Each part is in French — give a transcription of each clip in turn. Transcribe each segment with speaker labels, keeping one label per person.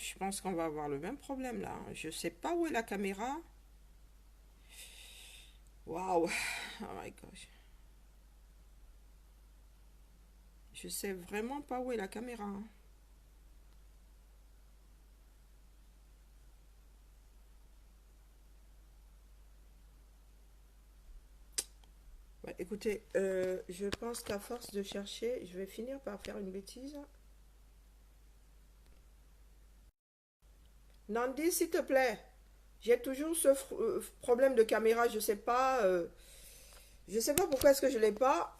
Speaker 1: Je pense qu'on va avoir le même problème là. Je sais pas où est la caméra. Waouh. Oh my gosh. Je sais vraiment pas où est la caméra. Ouais, écoutez, je pense qu'à force de chercher, je vais finir par faire une bêtise. Nandi, s'il te plaît, j'ai toujours ce problème de caméra. Je sais pas pourquoi est-ce que je l'ai pas.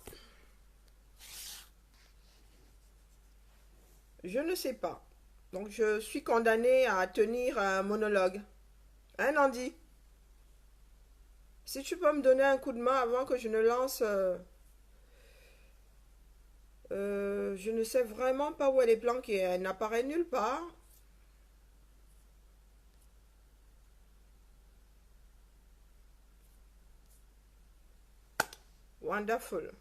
Speaker 1: Je ne sais pas. Donc je suis condamnée à tenir un monologue. Hein, Nandi? Si tu peux me donner un coup de main avant que je ne lance, je ne sais vraiment pas où elle est planquée. Elle n'apparaît nulle part. Wonderful.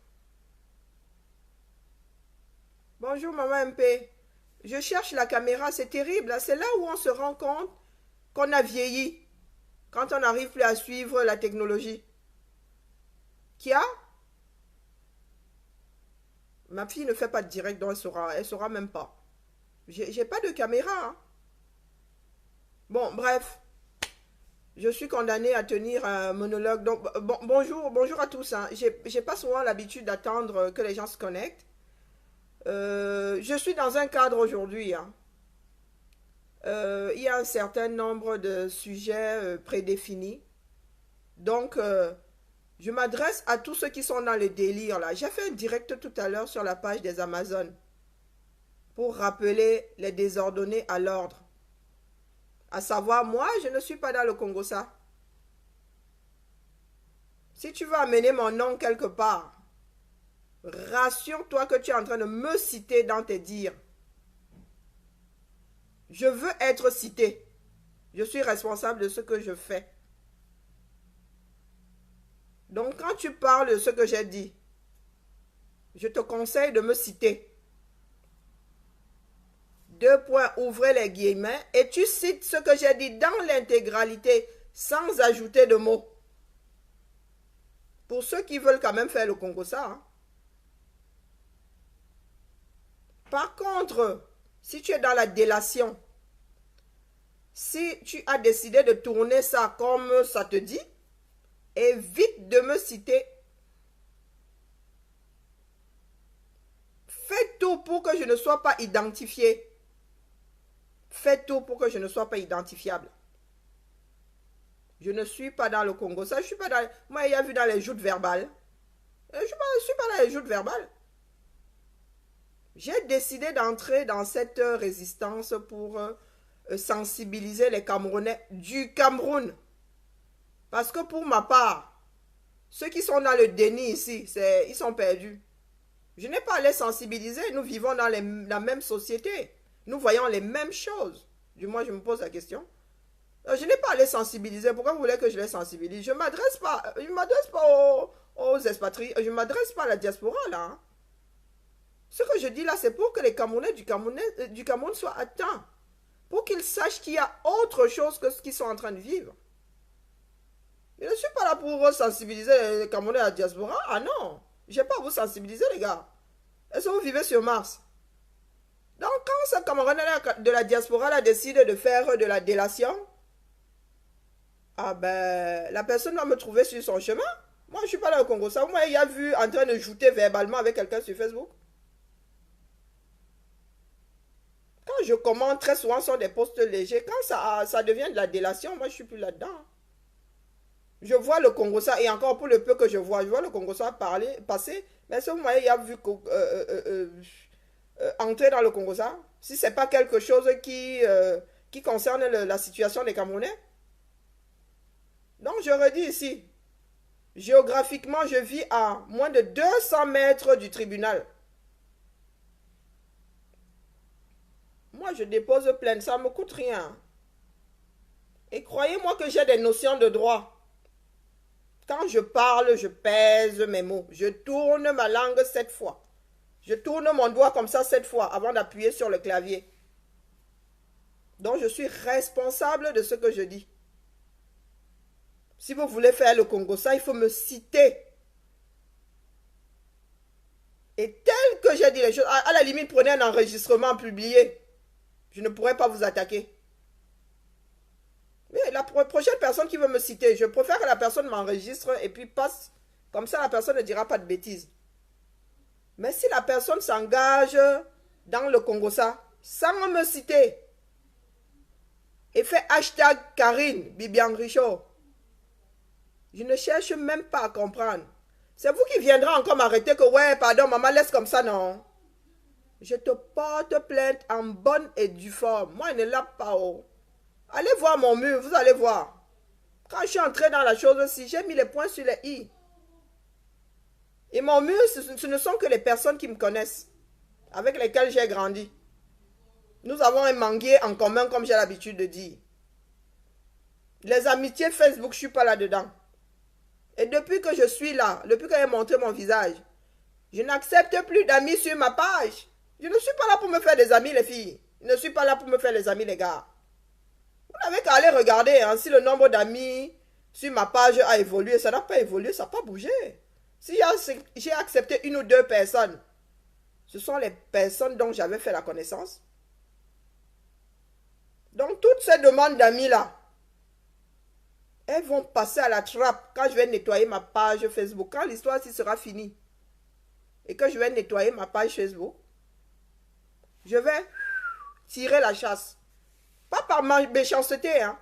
Speaker 1: Bonjour, maman MP. Je cherche la caméra, c'est terrible. C'est là où on se rend compte qu'on a vieilli. Quand on n'arrive plus à suivre la technologie. Kia? Ma fille ne fait pas de direct, donc elle saura même pas. J'ai pas de caméra, hein. Bon, bref. Je suis condamnée à tenir un monologue. Donc, bonjour à tous, hein. J'ai pas souvent l'habitude d'attendre que les gens se connectent. Je suis dans un cadre aujourd'hui, hein. Il y a un certain nombre de sujets prédéfinis. Donc, je m'adresse à tous ceux qui sont dans le délire, là. J'ai fait un direct tout à l'heure sur la page des Amazones pour rappeler les désordonnés à l'ordre. À savoir, moi, je ne suis pas dans le Congo, ça. Si tu veux amener mon nom quelque part, rassure-toi que tu es en train de me citer dans tes dires. Je veux être cité. Je suis responsable de ce que je fais. Donc quand tu parles de ce que j'ai dit, je te conseille de me citer. Deux points, ouvrez les guillemets, et tu cites ce que j'ai dit dans l'intégralité, sans ajouter de mots. Pour ceux qui veulent quand même faire le Congo ça, hein. Par contre, si tu es dans la délation, si tu as décidé de tourner ça comme ça te dit, évite de me citer. Fais tout pour que je ne sois pas identifié. Fais tout pour que je ne sois pas identifiable. Je ne suis pas dans le Congo. Ça, je suis pas dans. Moi, il y a vu dans les joutes verbales. Je ne suis pas dans les joutes verbales. J'ai décidé d'entrer dans cette résistance pour sensibiliser les Camerounais du Cameroun. Parce que pour ma part, ceux qui sont dans le déni ici, ils sont perdus. Je n'ai pas à les sensibiliser. Nous vivons dans la même société. Nous voyons les mêmes choses. Du moins, je me pose la question. Je n'ai pas à les sensibiliser. Pourquoi vous voulez que je les sensibilise? Je ne m'adresse pas aux expatriés. Je ne m'adresse pas à la diaspora, là. Hein. Ce que je dis là, c'est pour que les Camerounais du Cameroun soient atteints. Pour qu'ils sachent qu'il y a autre chose que ce qu'ils sont en train de vivre. Je ne suis pas là pour sensibiliser les Camerounais à la diaspora. Ah non. Je n'ai pas à vous sensibiliser, les gars. Est-ce que vous vivez sur Mars? Donc, quand ce Camerounais de la diaspora là, décide de faire de la délation, ah ben, la personne va me trouver sur son chemin. Moi, je ne suis pas là au Congo. Ça, moi, il a vu en train de jouter verbalement avec quelqu'un sur Facebook. Quand je commente très souvent sur des posts légers, quand ça devient de la délation, moi, je ne suis plus là-dedans. Je vois le Congo ça, et encore pour le peu que je vois le Congo ça passer. Mais si vous voyez, il a vu entrer dans le Congo ça, si ce n'est pas quelque chose qui concerne la situation des Camerounais. Donc, je redis ici, géographiquement, je vis à moins de 200 mètres du tribunal. Moi, je dépose plainte, ça ne me coûte rien. Et croyez-moi que j'ai des notions de droit. Quand je parle, je pèse mes mots. Je tourne ma langue 7 fois. Je tourne mon doigt comme ça 7 fois avant d'appuyer sur le clavier. Donc, je suis responsable de ce que je dis. Si vous voulez faire le Congossa, il faut me citer. Et tel que j'ai dit les choses, à la limite, prenez un enregistrement publié. Je ne pourrais pas vous attaquer. Mais la prochaine personne qui veut me citer, je préfère que la personne m'enregistre et puis passe. Comme ça, la personne ne dira pas de bêtises. Mais si la personne s'engage dans le Congossa, sans me citer, et fait hashtag Karine Bibian Richaud, je ne cherche même pas à comprendre. C'est vous qui viendrez encore m'arrêter que, ouais, pardon, maman, laisse comme ça, non. Je te porte plainte en bonne et due forme. Moi, je ne l'a pas. Oh. Allez voir mon mur, vous allez voir. Quand je suis entré dans la chose aussi, j'ai mis les points sur les i. Et mon mur, ce ne sont que les personnes qui me connaissent, avec lesquelles j'ai grandi. Nous avons un manguier en commun, comme j'ai l'habitude de dire. Les amitiés Facebook, je ne suis pas là-dedans. Et depuis que je suis là, depuis que j'ai montré mon visage, je n'accepte plus d'amis sur ma page. Je ne suis pas là pour me faire des amis, les filles. Je ne suis pas là pour me faire des amis, les gars. Vous n'avez qu'à aller regarder hein, si le nombre d'amis sur ma page a évolué. Ça n'a pas évolué, ça n'a pas bougé. Si j'ai accepté une ou deux personnes, ce sont les personnes dont j'avais fait la connaissance. Donc, toutes ces demandes d'amis-là, elles vont passer à la trappe quand je vais nettoyer ma page Facebook. Quand l'histoire sera finie et que je vais nettoyer ma page Facebook, je vais tirer la chasse. Pas par ma méchanceté, hein.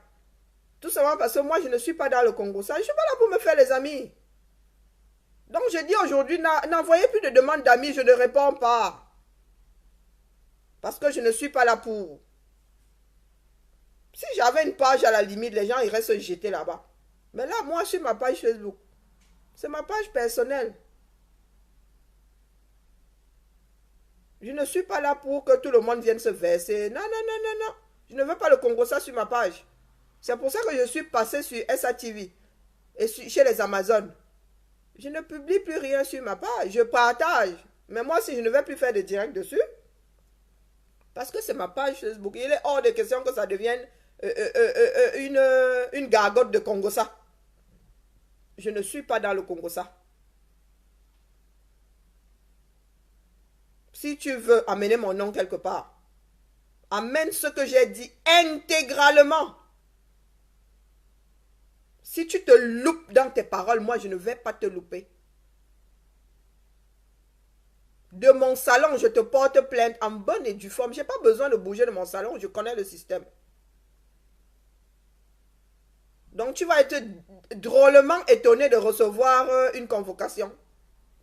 Speaker 1: Tout simplement parce que moi, je ne suis pas dans le Congo. Ça, je ne suis pas là pour me faire les amis. Donc, je dis aujourd'hui, n'envoyez plus de demandes d'amis, je ne réponds pas. Parce que je ne suis pas là pour. Si j'avais une page à la limite, les gens iraient se jeter là-bas. Mais là, moi, sur ma page Facebook, c'est ma page personnelle. Je ne suis pas là pour que tout le monde vienne se verser. Non, non, non, non, non. Je ne veux pas le Congo ça sur ma page. C'est pour ça que je suis passé sur SATV et chez les Amazones. Je ne publie plus rien sur ma page. Je partage. Mais moi, si je ne vais plus faire de direct dessus, parce que c'est ma page Facebook, il est hors de question que ça devienne une gargote de Congossa. Je ne suis pas dans le Congossa. Si tu veux amener mon nom quelque part, amène ce que j'ai dit intégralement. Si tu te loupes dans tes paroles, moi je ne vais pas te louper. De mon salon, je te porte plainte en bonne et due forme. Je n'ai pas besoin de bouger de mon salon, je connais le système. Donc tu vas être drôlement étonné de recevoir une convocation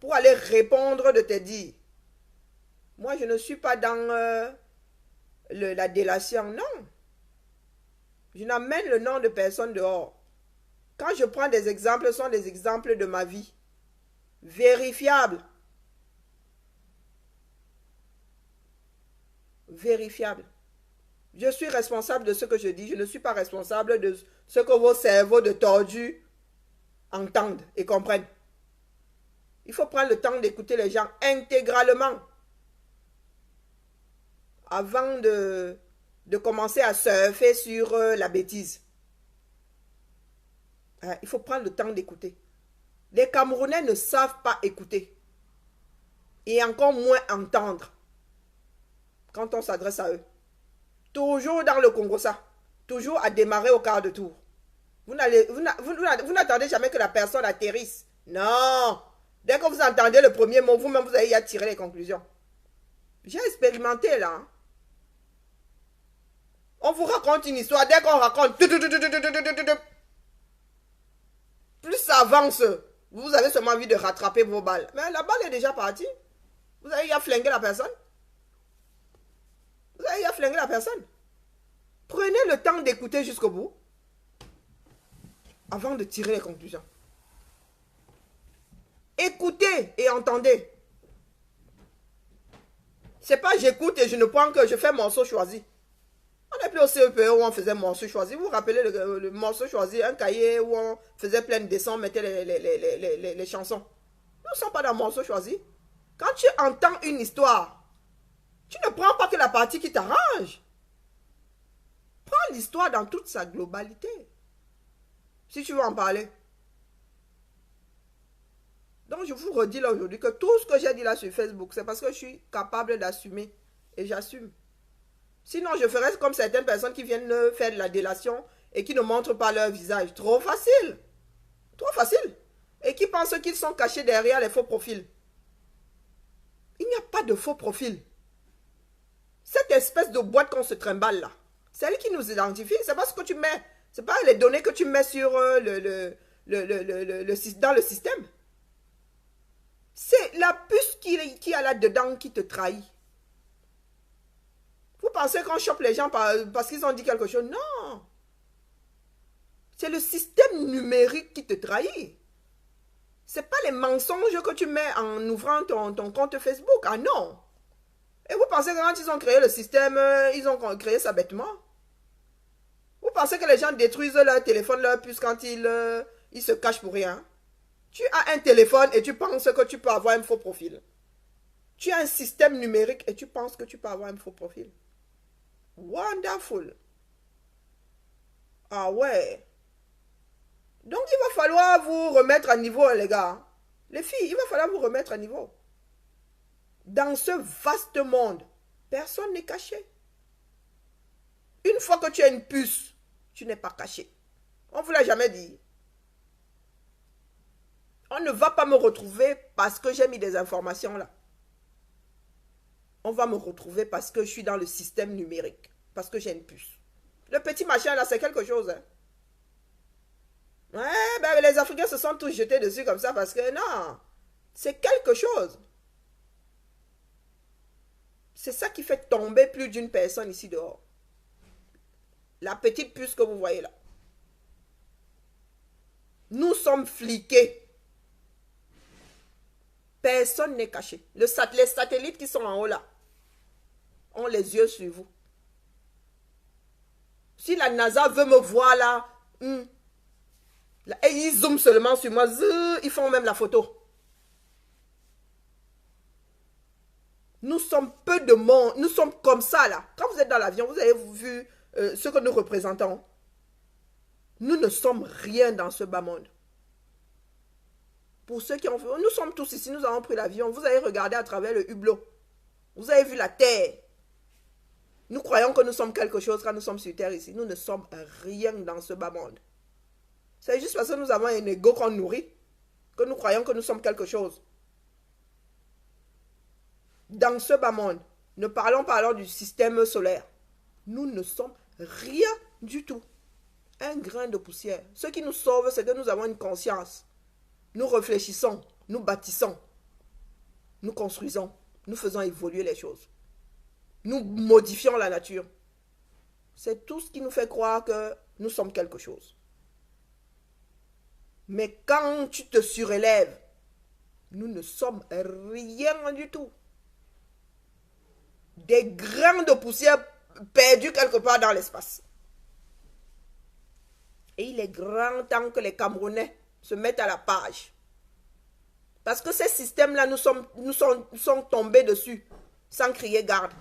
Speaker 1: pour aller répondre de tes dires. Moi, je ne suis pas dans la délation, non. Je n'amène le nom de personne dehors. Quand je prends des exemples, ce sont des exemples de ma vie. Vérifiables. Vérifiables. Je suis responsable de ce que je dis. Je ne suis pas responsable de ce que vos cerveaux de tordus entendent et comprennent. Il faut prendre le temps d'écouter les gens intégralement avant de commencer à surfer sur la bêtise. Il faut prendre le temps d'écouter. Les Camerounais ne savent pas écouter. Et encore moins entendre quand on s'adresse à eux. Toujours dans le Congo, ça. Toujours à démarrer au quart de tour. Vous n'attendez jamais que la personne atterrisse. Non. Dès que vous entendez le premier mot, vous-même, vous allez y tirer les conclusions. J'ai expérimenté là. Hein. On vous raconte une histoire. Dès qu'on raconte, plus ça avance, vous avez seulement envie de rattraper vos balles. Mais la balle est déjà partie. Vous avez déjà flingué la personne. Vous avez déjà flingué la personne. Prenez le temps d'écouter jusqu'au bout avant de tirer les conclusions. Écoutez et entendez. C'est pas j'écoute et je ne prends que je fais morceau choisi. On n'est plus au CEPE où on faisait morceau choisi. Vous vous rappelez le morceau choisi, un cahier où on faisait plein de dessins, on mettait les chansons. Nous ne sommes pas dans morceau choisi. Quand tu entends une histoire, tu ne prends pas que la partie qui t'arrange. l'histoire dans toute sa globalité. Si tu veux en parler. Donc, je vous redis là aujourd'hui que tout ce que j'ai dit là sur Facebook, c'est parce que je suis capable d'assumer. Et j'assume. Sinon, je ferais comme certaines personnes qui viennent faire de la délation et qui ne montrent pas leur visage. Trop facile. Trop facile. Et qui pensent qu'ils sont cachés derrière les faux profils. Il n'y a pas de faux profil. Cette espèce de boîte qu'on se trimballe là, c'est elle qui nous identifie. C'est pas ce que tu mets. C'est pas les données que tu mets sur dans le système. C'est la puce qui a là-dedans qui te trahit. Vous pensez qu'on chope les gens parce qu'ils ont dit quelque chose? Non. C'est le système numérique qui te trahit. C'est pas les mensonges que tu mets en ouvrant ton compte Facebook. Ah non. Et vous pensez que quand ils ont créé le système, ils ont créé ça bêtement? Vous pensez que les gens détruisent leur téléphone, leur puce quand ils se cachent pour rien? Tu as un téléphone et tu penses que tu peux avoir un faux profil. Tu as un système numérique et tu penses que tu peux avoir un faux profil. Wonderful. Ah ouais. Donc il va falloir vous remettre à niveau, les gars. Les filles, il va falloir vous remettre à niveau. Dans ce vaste monde, personne n'est caché. Une fois que tu as une puce, tu n'es pas caché. On ne vous l'a jamais dit. On ne va pas me retrouver parce que j'ai mis des informations là. On va me retrouver parce que je suis dans le système numérique. Parce que j'ai une puce. Le petit machin là, c'est quelque chose. Hein. Ouais, ben les Africains se sont tous jetés dessus comme ça parce que non. C'est quelque chose. C'est ça qui fait tomber plus d'une personne ici dehors. La petite puce que vous voyez là. Nous sommes fliqués. Personne n'est caché. Les satellites qui sont en haut là ont les yeux sur vous. Si la NASA veut me voir là, et ils zooment seulement sur moi, ils font même la photo. Nous sommes peu de monde, nous sommes comme ça là. Quand vous êtes dans l'avion, vous avez vu ce que nous représentons. Nous ne sommes rien dans ce bas monde. Pour ceux qui ont fait, nous sommes tous ici, nous avons pris l'avion, vous avez regardé à travers le hublot. Vous avez vu la terre. Nous croyons que nous sommes quelque chose quand nous sommes sur terre ici. Nous ne sommes rien dans ce bas monde. C'est juste parce que nous avons un ego qu'on nourrit que nous croyons que nous sommes quelque chose. Dans ce bas monde, ne parlons pas alors du système solaire. Nous ne sommes rien du tout. Un grain de poussière. Ce qui nous sauve, c'est que nous avons une conscience. Nous réfléchissons, nous bâtissons, nous construisons, nous faisons évoluer les choses. Nous modifions la nature. C'est tout ce qui nous fait croire que nous sommes quelque chose. Mais quand tu te surélèves, nous ne sommes rien du tout. Des grains de poussière perdus quelque part dans l'espace. Et il est grand temps que les Camerounais se mettent à la page. Parce que ces systèmes-là nous sont tombés dessus sans crier garde.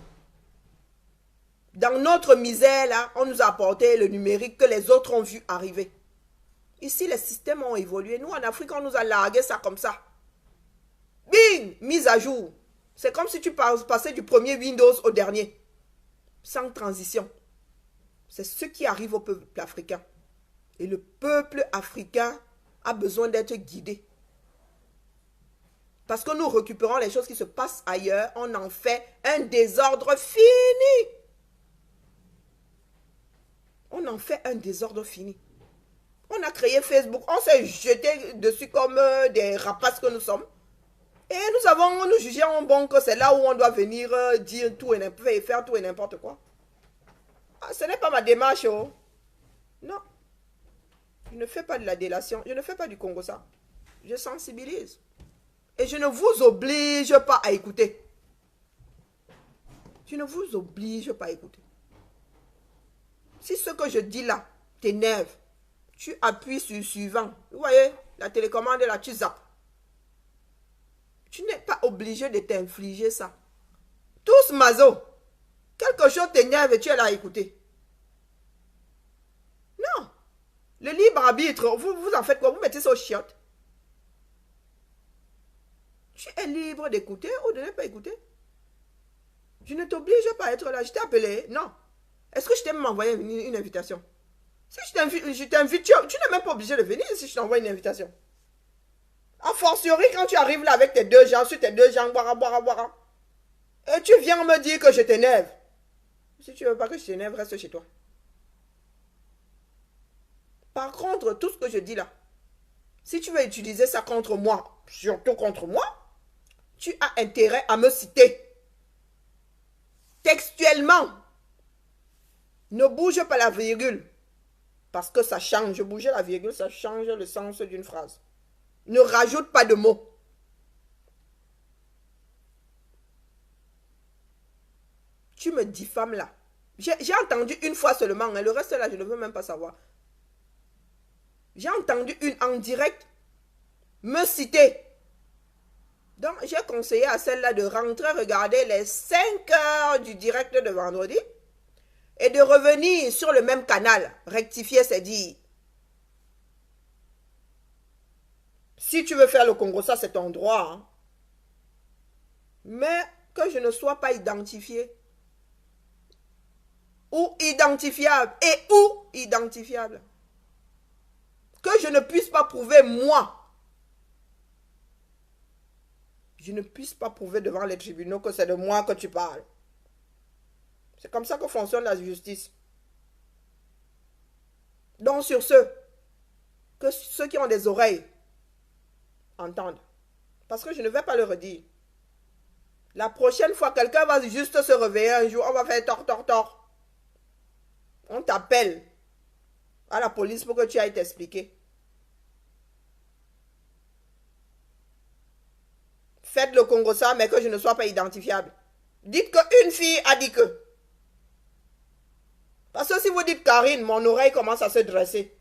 Speaker 1: Dans notre misère, là, on nous a apporté le numérique que les autres ont vu arriver. Ici, les systèmes ont évolué. Nous, en Afrique, on nous a largué ça comme ça. Bing! Mise à jour. C'est comme si tu passais du premier Windows au dernier. Sans transition. C'est ce qui arrive au peuple africain. Et le peuple africain a besoin d'être guidé. Parce que nous récupérons les choses qui se passent ailleurs, on en fait un désordre fini. On en fait un désordre fini. On a créé Facebook, on s'est jeté dessus comme des rapaces que nous sommes. Et nous jugeons bon que c'est là où on doit venir dire tout et faire tout et n'importe quoi. Ah, ce n'est pas ma démarche, oh. Non. Je ne fais pas de la délation, je ne fais pas du Congo ça. Je sensibilise. Et je ne vous oblige pas à écouter. Je ne vous oblige pas à écouter. Si ce que je dis là t'énerve, tu appuies sur suivant. Vous voyez, la télécommande là, tu zappes. Tu n'es pas obligé de t'infliger ça. Tous mazo. Quelque chose t'énerve et tu es là à écouter. Le libre arbitre, vous en faites quoi? Vous mettez ça aux chiottes. Tu es libre d'écouter ou de ne pas écouter. Je ne t'oblige pas à être là. Je t'ai appelé. Non. Est-ce que je t'ai même envoyé une invitation? Si je t'invite, tu n'es même pas obligé de venir si je t'envoie une invitation. A fortiori, quand tu arrives là avec tes deux gens, sur tes deux gens, boira. Et tu viens me dire que je t'énerve. Si tu ne veux pas que je t'énerve, reste chez toi. Par contre, tout ce que je dis là, si tu veux utiliser ça contre moi, surtout contre moi, tu as intérêt à me citer. Textuellement. Ne bouge pas la virgule. Parce que ça change. Bouger la virgule, ça change le sens d'une phrase. Ne rajoute pas de mots. Tu me diffames là. J'ai entendu une fois seulement. Le reste là, je ne veux même pas savoir. J'ai entendu une en direct me citer. Donc, j'ai conseillé à celle-là de rentrer regarder les 5 heures du direct de vendredi et de revenir sur le même canal. Rectifier, c'est dire. Si tu veux faire le Congo, ça c'est ton droit. Hein. Mais que je ne sois pas identifié. Ou identifiable. Et ou identifiable. Que je ne puisse pas prouver moi. Je ne puisse pas prouver devant les tribunaux que c'est de moi que tu parles. C'est comme ça que fonctionne la justice. Donc sur ce, que ceux qui ont des oreilles entendent. Parce que je ne vais pas le redire. La prochaine fois, quelqu'un va juste se réveiller un jour, on va faire tort. On t'appelle à la police pour que tu ailles t'expliquer. Faites le Congo ça, mais que je ne sois pas identifiable. Dites qu'une fille a dit que. Parce que si vous dites Karine, mon oreille commence à se dresser.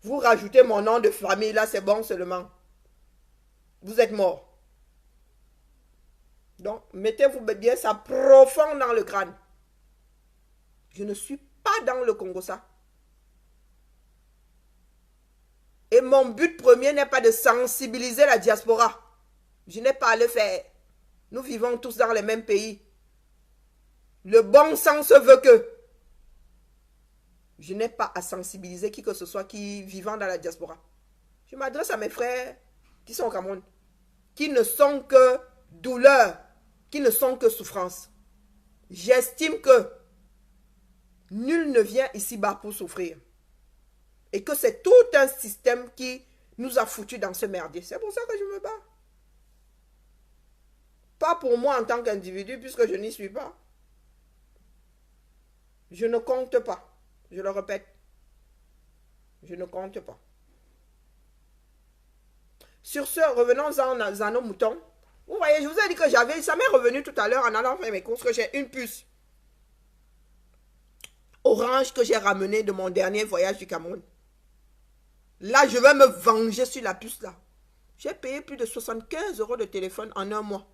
Speaker 1: Vous rajoutez mon nom de famille, là c'est bon seulement. Vous êtes mort. Donc, mettez-vous bien ça profond dans le crâne. Je ne suis pas dans le Congo ça. Et mon but premier n'est pas de sensibiliser la diaspora. Je n'ai pas à le faire. Nous vivons tous dans les mêmes pays. Le bon sens veut que je n'ai pas à sensibiliser qui que ce soit qui vivant dans la diaspora. Je m'adresse à mes frères qui sont au Cameroun, qui ne sont que douleur, qui ne sont que souffrance. J'estime que nul ne vient ici-bas pour souffrir. Et que c'est tout un système qui nous a foutus dans ce merdier. C'est pour ça que je me bats. Pas pour moi en tant qu'individu, puisque je n'y suis pas. Je ne compte pas. Je le répète. Je ne compte pas. Sur ce, revenons-en à nos moutons. Vous voyez, je vous ai dit que j'avais... Ça m'est revenu tout à l'heure en allant faire mes courses que j'ai une puce Orange que j'ai ramenée de mon dernier voyage du Cameroun. Là, je vais me venger sur la puce là. J'ai payé plus de 75 € de téléphone en un mois.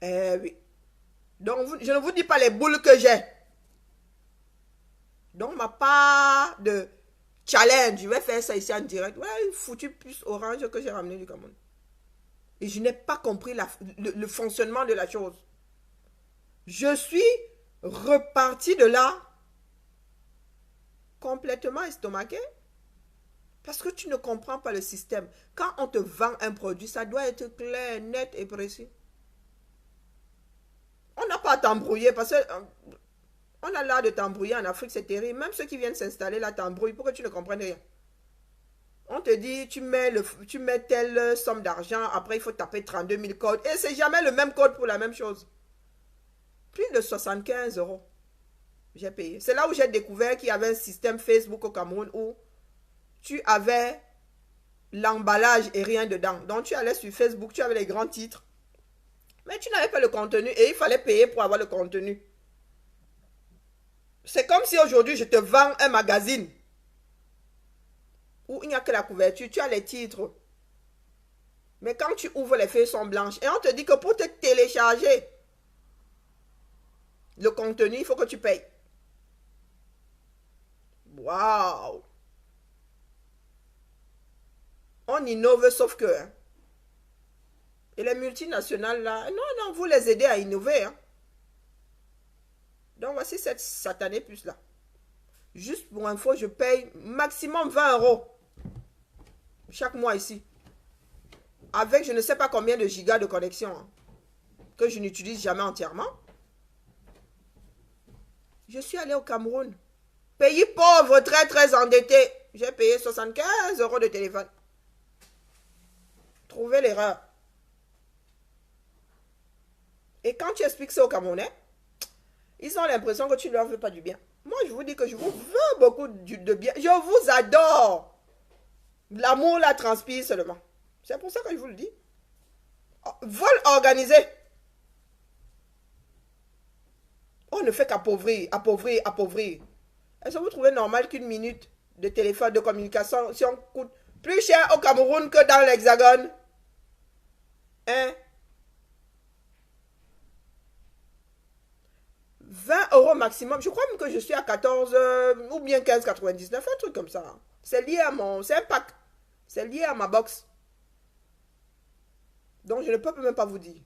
Speaker 1: Eh oui. Donc, je ne vous dis pas les boules que j'ai. Donc, ma part de challenge, je vais faire ça ici en direct. Ouais, une foutue puce Orange que j'ai ramenée du Cameroun. Et je n'ai pas compris le fonctionnement de la chose. Je suis reparti de là complètement estomaqué. Parce que tu ne comprends pas le système. Quand on te vend un produit, ça doit être clair, net et précis. On n'a pas à t'embrouiller parce que on a l'air de t'embrouiller en Afrique, c'est terrible. Même ceux qui viennent s'installer là t'embrouillent pour que tu ne comprennes rien. On te dit, tu mets telle somme d'argent, après il faut taper 32 000 codes. Et c'est jamais le même code pour la même chose. Plus de 75 € j'ai payé. C'est là où j'ai découvert qu'il y avait un système Facebook au Cameroun où tu avais l'emballage et rien dedans. Donc tu allais sur Facebook, tu avais les grands titres. Mais tu n'avais pas le contenu et il fallait payer pour avoir le contenu. C'est comme si aujourd'hui je te vends un magazine où il n'y a que la couverture, tu as les titres. Mais quand tu ouvres, les feuilles sont blanches. Et on te dit que pour te télécharger le contenu, il faut que tu payes. Waouh! On innove sauf que... hein. Et les multinationales là, non, vous les aidez à innover. Hein. Donc voici cette satanée puce là. Juste pour info, je paye maximum 20 € chaque mois ici. Avec je ne sais pas combien de gigas de connexion. Hein, que je n'utilise jamais entièrement. Je suis allé au Cameroun. Pays pauvre, très très endetté. J'ai payé 75 € de téléphone. Trouvez l'erreur. Et quand tu expliques ça aux Camerounais, ils ont l'impression que tu ne leur veux pas du bien. Moi, je vous dis que je vous veux beaucoup de bien. Je vous adore. L'amour la transpire seulement. C'est pour ça que je vous le dis. Vol organisé. On ne fait qu'appauvrir, appauvrir, appauvrir. Est-ce que vous trouvez normal qu'une minute de téléphone, de communication, si on coûte plus cher au Cameroun que dans l'Hexagone? Hein? 20 € maximum. Je crois même que je suis à 14 ou bien 15,99, un truc comme ça. C'est lié à mon... C'est un pack. C'est lié à ma box. Donc je ne peux même pas vous dire.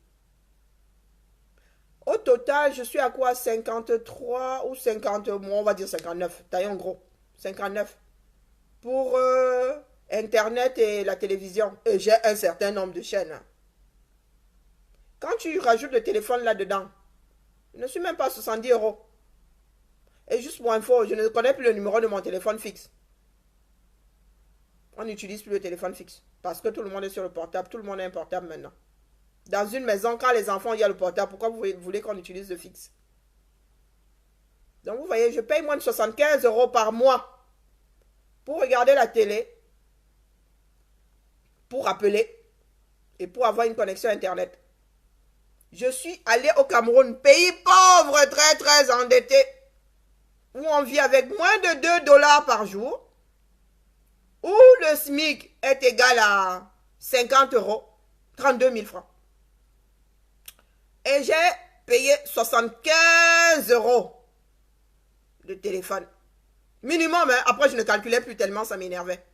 Speaker 1: Au total, je suis à quoi? 53 ou 50, on va dire 59. Taillons gros. 59. Pour Internet et la télévision. Et j'ai un certain nombre de chaînes. Quand tu rajoutes le téléphone là-dedans, je ne suis même pas à 70 €. Et juste pour info, je ne connais plus le numéro de mon téléphone fixe. On n'utilise plus le téléphone fixe. Parce que tout le monde est sur le portable. Tout le monde a un portable maintenant. Dans une maison, quand les enfants, il y a le portable, pourquoi vous voulez qu'on utilise le fixe? Donc vous voyez, je paye moins de 75 € par mois pour regarder la télé, pour appeler et pour avoir une connexion Internet. Je suis allé au Cameroun, pays pauvre, très très endetté, où on vit avec moins de 2 $ par jour, où le SMIC est égal à 50 €, 32 000 francs. Et j'ai payé 75 € de téléphone. Minimum, hein. Après je ne calculais plus tellement, ça m'énervait.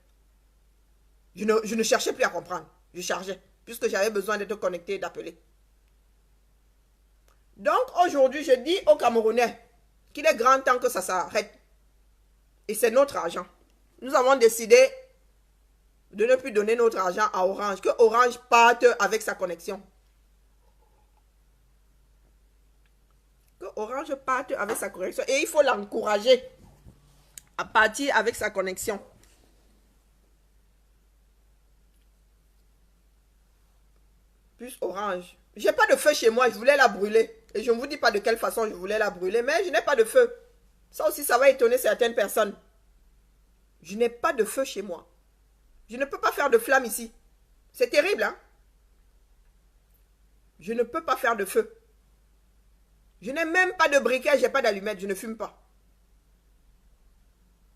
Speaker 1: Je ne cherchais plus à comprendre. Je chargeais, puisque j'avais besoin d'être connecté et d'appeler. Donc aujourd'hui, je dis aux Camerounais qu'il est grand temps que ça s'arrête. Et c'est notre argent. Nous avons décidé de ne plus donner notre argent à Orange. Que Orange parte avec sa connexion. Que Orange parte avec sa connexion. Et il faut l'encourager à partir avec sa connexion. Plus Orange. J'ai pas de feu chez moi, je voulais la brûler. Et je ne vous dis pas de quelle façon je voulais la brûler, mais je n'ai pas de feu. Ça aussi, ça va étonner certaines personnes. Je n'ai pas de feu chez moi. Je ne peux pas faire de flamme ici. C'est terrible, hein? Je ne peux pas faire de feu. Je n'ai même pas de briquet, je n'ai pas d'allumette, je ne fume pas.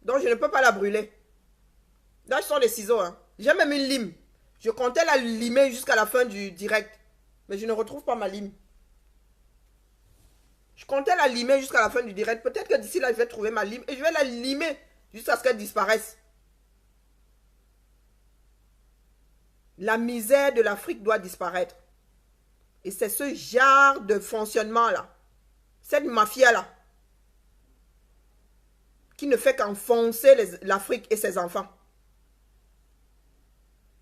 Speaker 1: Donc je ne peux pas la brûler. Là, ce sont des ciseaux, hein. J'ai même une lime. Je comptais la limer jusqu'à la fin du direct. Mais je ne retrouve pas ma lime. Je comptais la limer jusqu'à la fin du direct. Peut-être que d'ici là, je vais trouver ma lime. Et je vais la limer jusqu'à ce qu'elle disparaisse. La misère de l'Afrique doit disparaître. Et c'est ce genre de fonctionnement-là. Cette mafia-là. Qui ne fait qu'enfoncer l'Afrique et ses enfants.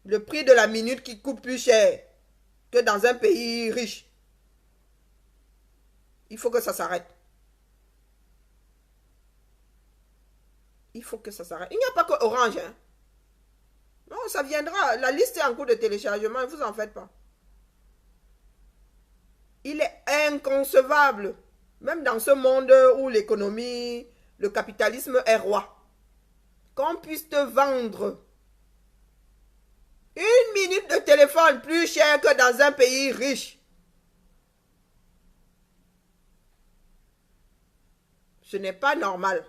Speaker 1: Le prix de la minute qui coûte plus cher que dans un pays riche. Il faut que ça s'arrête. Il faut que ça s'arrête. Il n'y a pas que Orange. Hein. Non, ça viendra. La liste est en cours de téléchargement. Ne vous en faites pas. Il est inconcevable. Même dans ce monde où l'économie, le capitalisme est roi. Qu'on puisse te vendre une minute de téléphone plus cher que dans un pays riche. Ce n'est pas normal.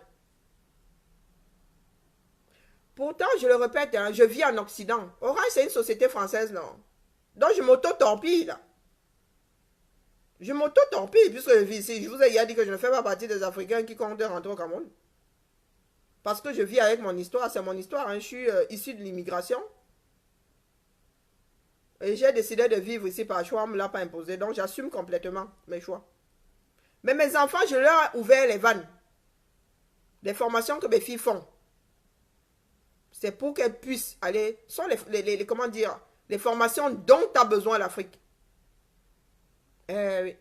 Speaker 1: Pourtant, je le répète, hein, je vis en Occident. Orange, c'est une société française, non? Donc, je m'auto-torpille, là. Je m'auto-torpille puisque je vis ici. Je vous ai dit que je ne fais pas partie des Africains qui comptent rentrer au Cameroun. Parce que je vis avec mon histoire, c'est mon histoire. Hein. Je suis issu de l'immigration. Et j'ai décidé de vivre ici par choix, on ne me l'a pas imposé. Donc j'assume complètement mes choix. Mais mes enfants, je leur ai ouvert les vannes. Les formations que mes filles font. C'est pour qu'elles puissent aller. Ce sont comment dire, les formations dont a besoin l'Afrique. Oui.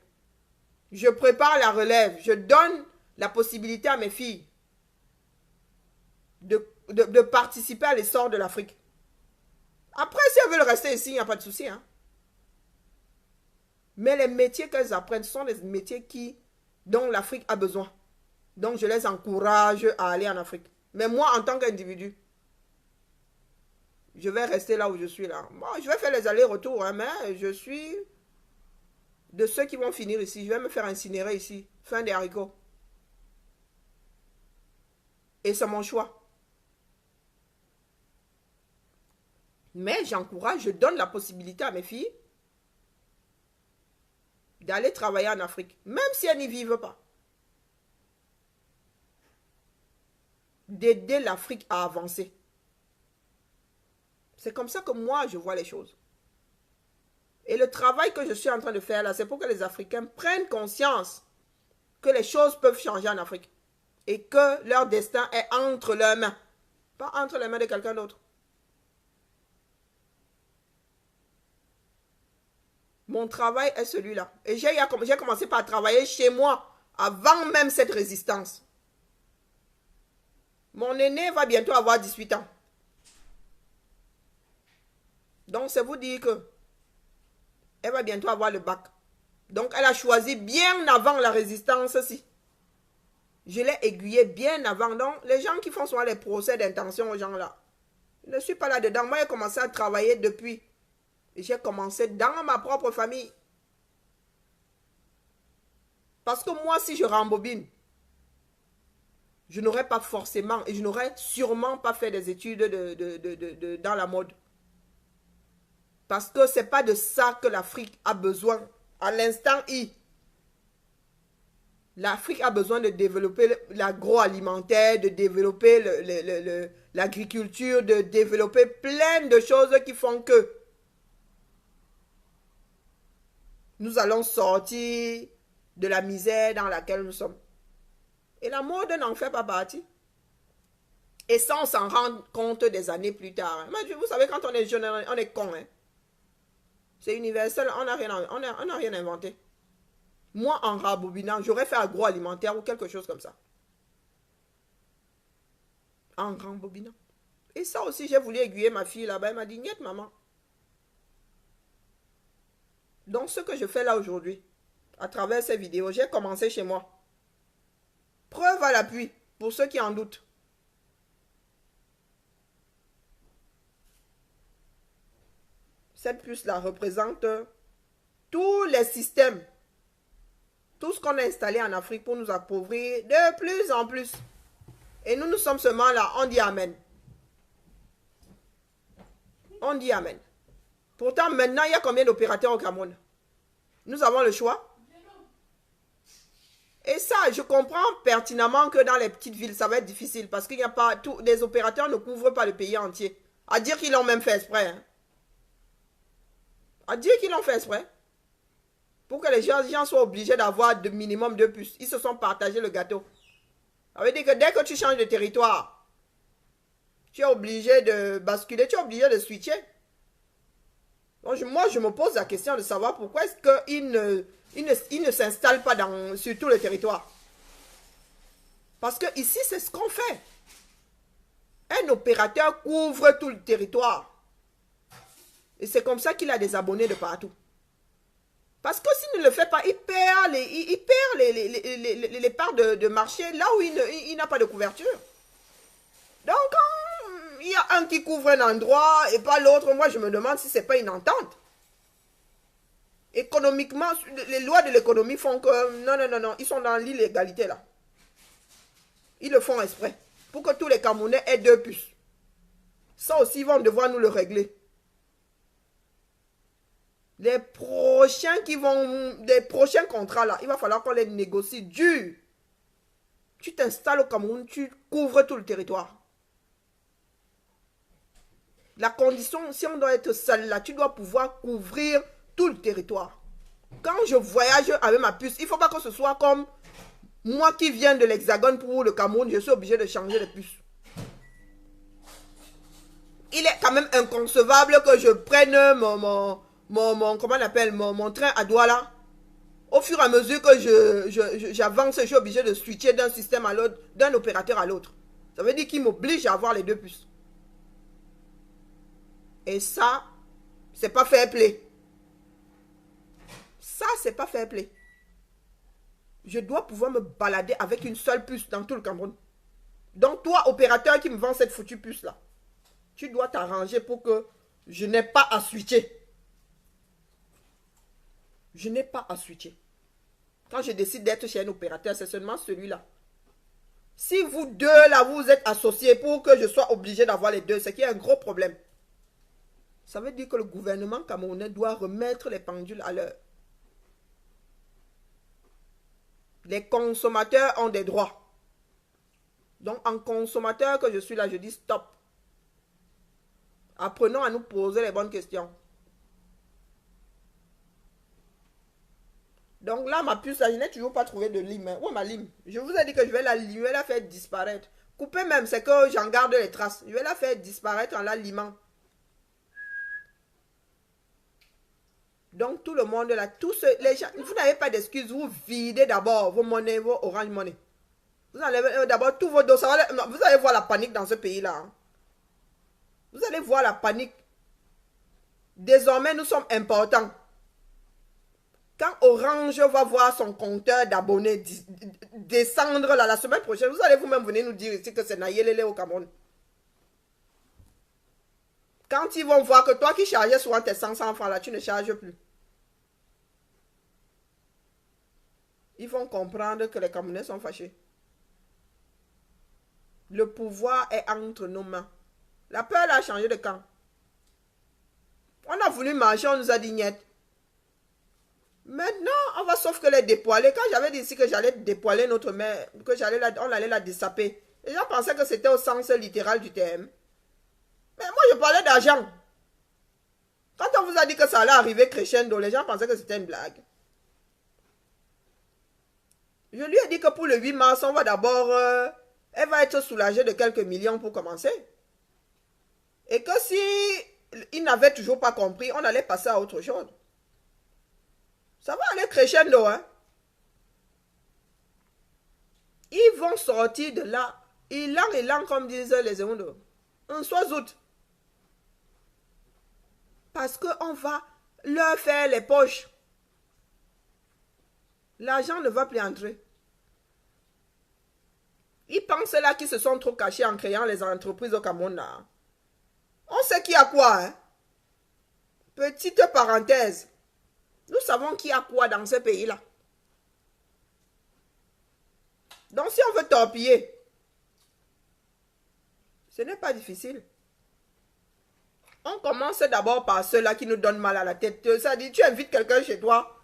Speaker 1: Je prépare la relève. Je donne la possibilité à mes filles de participer à l'essor de l'Afrique. Après, si elles veulent rester ici, il n'y a pas de souci. Hein. Mais les métiers qu'elles apprennent sont les métiers dont l'Afrique a besoin. Donc, je les encourage à aller en Afrique. Mais moi, en tant qu'individu, je vais rester là où je suis là. Bon, je vais faire les allers-retours, hein, mais je suis de ceux qui vont finir ici. Je vais me faire incinérer ici. Fin des haricots. Et c'est mon choix. Mais j'encourage, je donne la possibilité à mes filles d'aller travailler en Afrique, même si elles n'y vivent pas. D'aider l'Afrique à avancer. C'est comme ça que moi, je vois les choses. Et le travail que je suis en train de faire là, c'est pour que les Africains prennent conscience que les choses peuvent changer en Afrique. Et que leur destin est entre leurs mains. Pas entre les mains de quelqu'un d'autre. Mon travail est celui-là. Et j'ai commencé par travailler chez moi avant même cette résistance. Mon aîné va bientôt avoir 18 ans. Donc, c'est vous dire que elle va bientôt avoir le bac. Donc, elle a choisi bien avant la résistance-ci. Je l'ai aiguillée bien avant. Donc, les gens qui font souvent les procès d'intention aux gens-là, je ne suis pas là-dedans. Moi, j'ai commencé à travailler depuis. J'ai commencé dans ma propre famille. Parce que moi, si je rembobine, je n'aurais pas forcément, et je n'aurais sûrement pas fait des études dans la mode. Parce que ce n'est pas de ça que l'Afrique a besoin. À l'instant I, l'Afrique a besoin de développer l'agroalimentaire, de développer l'agriculture, de développer plein de choses qui font que nous allons sortir de la misère dans laquelle nous sommes. Et la mode n'en fait pas partie. Et ça, on s'en rend compte des années plus tard. Mais vous savez, quand on est jeune, on est con. Hein. C'est universel, on n'a rien inventé. Moi, en rembobinant, j'aurais fait agroalimentaire ou quelque chose comme ça. En rembobinant. Et ça aussi, j'ai voulu aiguiller ma fille là-bas. Elle m'a dit, niet maman. Donc, ce que je fais là aujourd'hui, à travers ces vidéos, j'ai commencé chez moi. Preuve à l'appui, pour ceux qui en doutent. Cette puce-là représente tous les systèmes, tout ce qu'on a installé en Afrique pour nous appauvrir de plus en plus. Et nous sommes seulement là, on dit Amen. On dit Amen. Pourtant, maintenant, il y a combien d'opérateurs au Cameroun? Nous avons le choix. Et ça, je comprends pertinemment que dans les petites villes, ça va être difficile parce qu'il n'y a pas tout, les opérateurs ne couvrent pas le pays entier. À dire qu'ils l'ont même fait exprès. Hein. À dire qu'ils l'ont fait exprès. Pour que les gens soient obligés d'avoir de minimum 2 puces. Ils se sont partagés le gâteau. Ça veut dire que dès que tu changes de territoire, tu es obligé de basculer, tu es obligé de switcher. Donc, moi, je me pose la question de savoir pourquoi est-ce qu'ils ne s'installent pas sur tout le territoire. Parce que ici, c'est ce qu'on fait. Un opérateur couvre tout le territoire. Et c'est comme ça qu'il a des abonnés de partout. Parce que s'il ne le fait pas, il perd les parts de marché là où il n'a pas de couverture. Donc, il y a un qui couvre un endroit et pas l'autre. Moi, je me demande si ce n'est pas une entente. Économiquement, les lois de l'économie font que... Non. Ils sont dans l'illégalité là. Ils le font exprès. Pour que tous les Camerounais aient 2 puces. Ça aussi, ils vont devoir nous le régler. Les prochains contrats là, il va falloir qu'on les négocie dur. tu t'installes au Cameroun, tu couvres tout le territoire. La condition, si on doit être seul là, tu dois pouvoir couvrir tout le territoire. Quand je voyage avec ma puce, il ne faut pas que ce soit comme moi qui viens de l'Hexagone pour le Cameroun, je suis obligé de changer de puce. Il est quand même inconcevable que je prenne comment on appelle, mon train à Douala. Au fur et à mesure que j'avance, je suis obligé de switcher d'un système à l'autre, d'un opérateur à l'autre. Ça veut dire qu'il m'oblige à avoir les deux puces. Et ça, c'est pas fair play. Ça, c'est pas fair play. Je dois pouvoir me balader avec une seule puce dans tout le Cameroun. Donc, toi, opérateur qui me vend cette foutue puce-là, tu dois t'arranger pour que je n'ai pas à switcher. Je n'ai pas à switcher. Quand je décide d'être chez un opérateur, c'est seulement celui-là. Si vous deux, là, vous êtes associés pour que je sois obligé d'avoir les deux, c'est qu'il y a un gros problème. Ça veut dire que le gouvernement camerounais doit remettre les pendules à l'heure. Les consommateurs ont des droits. Donc, en consommateur que je suis là, je dis stop. Apprenons à nous poser les bonnes questions. Donc là, ma puce, je n'ai toujours pas trouvé de lime. Où est ma lime? Je vous ai dit que je vais la limer, je vais la faire disparaître. Couper même, c'est que j'en garde les traces. Je vais la faire disparaître en la limant. Donc tout le monde là, tous les gens, vous n'avez pas d'excuses, vous videz d'abord vos monnaies, vos Orange Money. Vous enlevez d'abord tous vos dos. Vous allez voir la panique dans ce pays-là. Hein. Vous allez voir la panique. Désormais, nous sommes importants. Quand Orange va voir son compteur d'abonnés descendre là, la semaine prochaine, vous allez vous-même venir nous dire ici que c'est Nayelele au Cameroun. Quand ils vont voir que toi qui chargeais souvent tes 500 francs là, tu ne charges plus. Ils vont comprendre que les Camerounais sont fâchés. Le pouvoir est entre nos mains. La peur a changé de camp. On a voulu marcher, on nous a dit niet. Maintenant, on va sauf que les dépoiler. Quand j'avais dit ici que j'allais dépoiler notre mère, que on allait la dessaper, les gens pensaient que c'était au sens littéral du terme. Mais moi, je parlais d'argent. Quand on vous a dit que ça allait arriver crescendo, les gens pensaient que c'était une blague. Je lui ai dit que pour le 8 mars, on va d'abord... elle va être soulagée de quelques millions pour commencer. Et que si il n'avait toujours pas compris, on allait passer à autre chose. Ça va aller crescendo, hein. Ils vont sortir de là, élan, comme disent les Émondos. Un soir août. Parce qu'on va leur faire les poches. L'argent ne va plus entrer. Ils pensent là qu'ils se sont trop cachés en créant les entreprises au Cameroun. Là. On sait qui a quoi. Hein? Petite parenthèse. Nous savons qui a quoi dans ce pays-là. Donc si on veut torpiller, ce n'est pas difficile. On commence d'abord par ceux-là qui nous donnent mal à la tête. Ça dit, tu invites quelqu'un chez toi.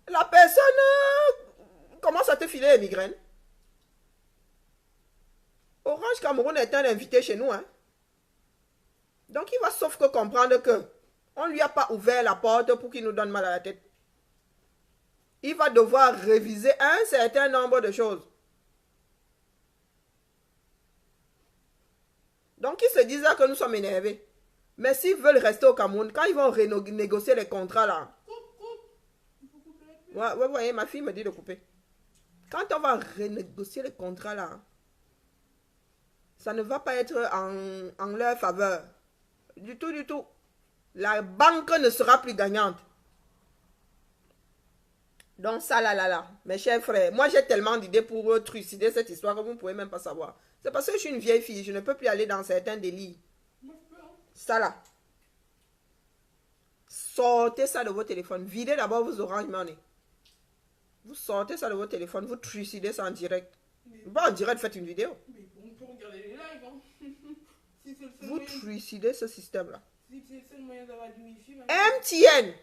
Speaker 1: La personne commence à te filer les migraines. Orange Cameroun est un invité chez nous. Hein? Donc, il va sauf que comprendre que on ne lui a pas ouvert la porte pour qu'il nous donne mal à la tête. Il va devoir réviser un certain nombre de choses. Donc, ils se disent que nous sommes énervés. Mais s'ils veulent rester au Cameroun, quand ils vont renégocier les contrats là... Ouais, voyez, ma fille me dit de couper. Quand on va renégocier les contrats là... Ça ne va pas être en leur faveur. Du tout, du tout. La banque ne sera plus gagnante. Donc ça, là. Mes chers frères, moi j'ai tellement d'idées pour trucider cette histoire que vous ne pouvez même pas savoir. C'est parce que je suis une vieille fille. Je ne peux plus aller dans certains délits. Ça là. Sortez ça de vos téléphones. Videz d'abord vos Orange Money. Vous sortez ça de vos téléphones. Vous trucidez ça en direct. Pas en direct, faites une vidéo. Vous trucidez ce système-là. MTN,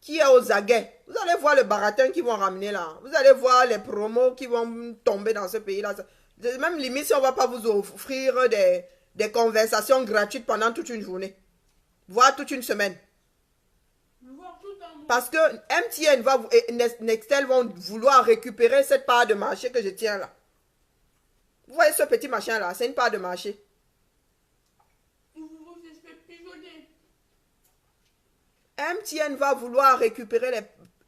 Speaker 1: qui est aux aguets. Vous allez voir le baratin qu'ils vont ramener là. Vous allez voir les promos qui vont tomber dans ce pays-là. Même limite si on ne va pas vous offrir des conversations gratuites pendant toute une journée. Voire toute une semaine. Parce que MTN et Nextel vont vouloir récupérer cette part de marché que je tiens là. Vous voyez ce petit machin là, c'est une part de marché. MTN va vouloir récupérer les...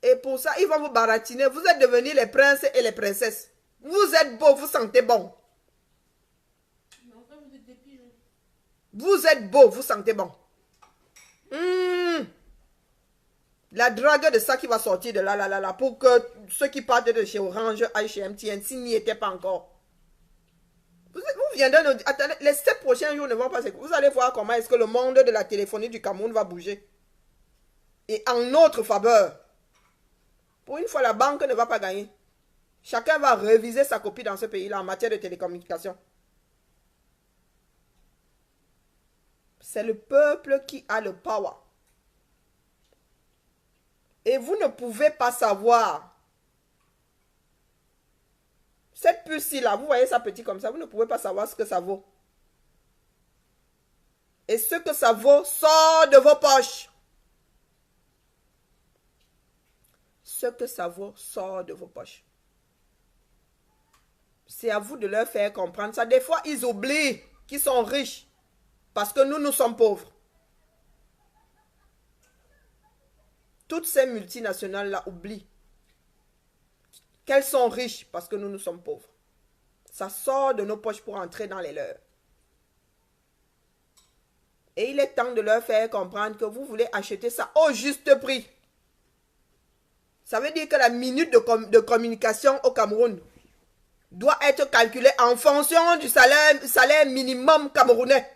Speaker 1: Et pour ça, ils vont vous baratiner. Vous êtes devenus les princes et les princesses. Vous êtes beau, vous sentez bon. Vous êtes beau, vous sentez bon. La drague de ça qui va sortir de là, pour que ceux qui partent de chez Orange aillent chez MTN s'ils n'y étaient pas encore. Vous viendrez nous dire, attendez, les 7 prochains jours ne vont pas se... Vous allez voir comment est-ce que le monde de la téléphonie du Cameroun va bouger. Et en notre faveur. Pour une fois, la banque ne va pas gagner. Chacun va réviser sa copie dans ce pays-là en matière de télécommunication. C'est le peuple qui a le power. Et vous ne pouvez pas savoir. Cette puce-ci là, vous voyez ça petit comme ça, vous ne pouvez pas savoir ce que ça vaut. Et ce que ça vaut sort de vos poches. Ce que ça vaut sort de vos poches. C'est à vous de leur faire comprendre ça. Des fois, ils oublient qu'ils sont riches. Parce que nous sommes pauvres. Toutes ces multinationales-là oublient qu'elles sont riches parce que nous sommes pauvres. Ça sort de nos poches pour entrer dans les leurs. Et il est temps de leur faire comprendre que vous voulez acheter ça au juste prix. Ça veut dire que la minute de communication au Cameroun doit être calculée en fonction du salaire minimum camerounais.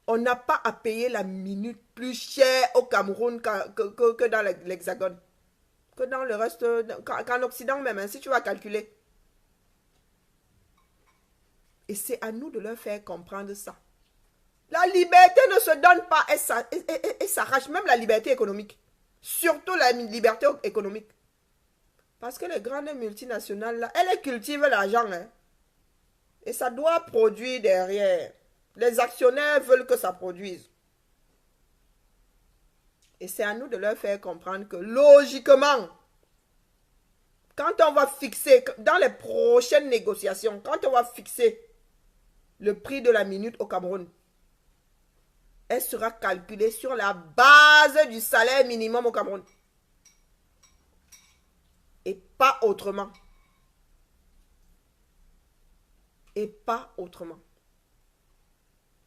Speaker 1: On n'a pas à payer la minute plus chère au Cameroun que dans l'Hexagone. Que dans le reste, qu'en Occident même, hein, si tu vas calculer. Et c'est à nous de leur faire comprendre ça. La liberté ne se donne pas et s'arrache, même la liberté économique. Surtout la liberté économique. Parce que les grandes multinationales, là, elles cultivent l'argent. Hein, et ça doit produire derrière. Les actionnaires veulent que ça produise. Et c'est à nous de leur faire comprendre que logiquement, quand on va fixer, dans les prochaines négociations, quand on va fixer le prix de la minute au Cameroun, elle sera calculée sur la base du salaire minimum au Cameroun. Et pas autrement. Et pas autrement.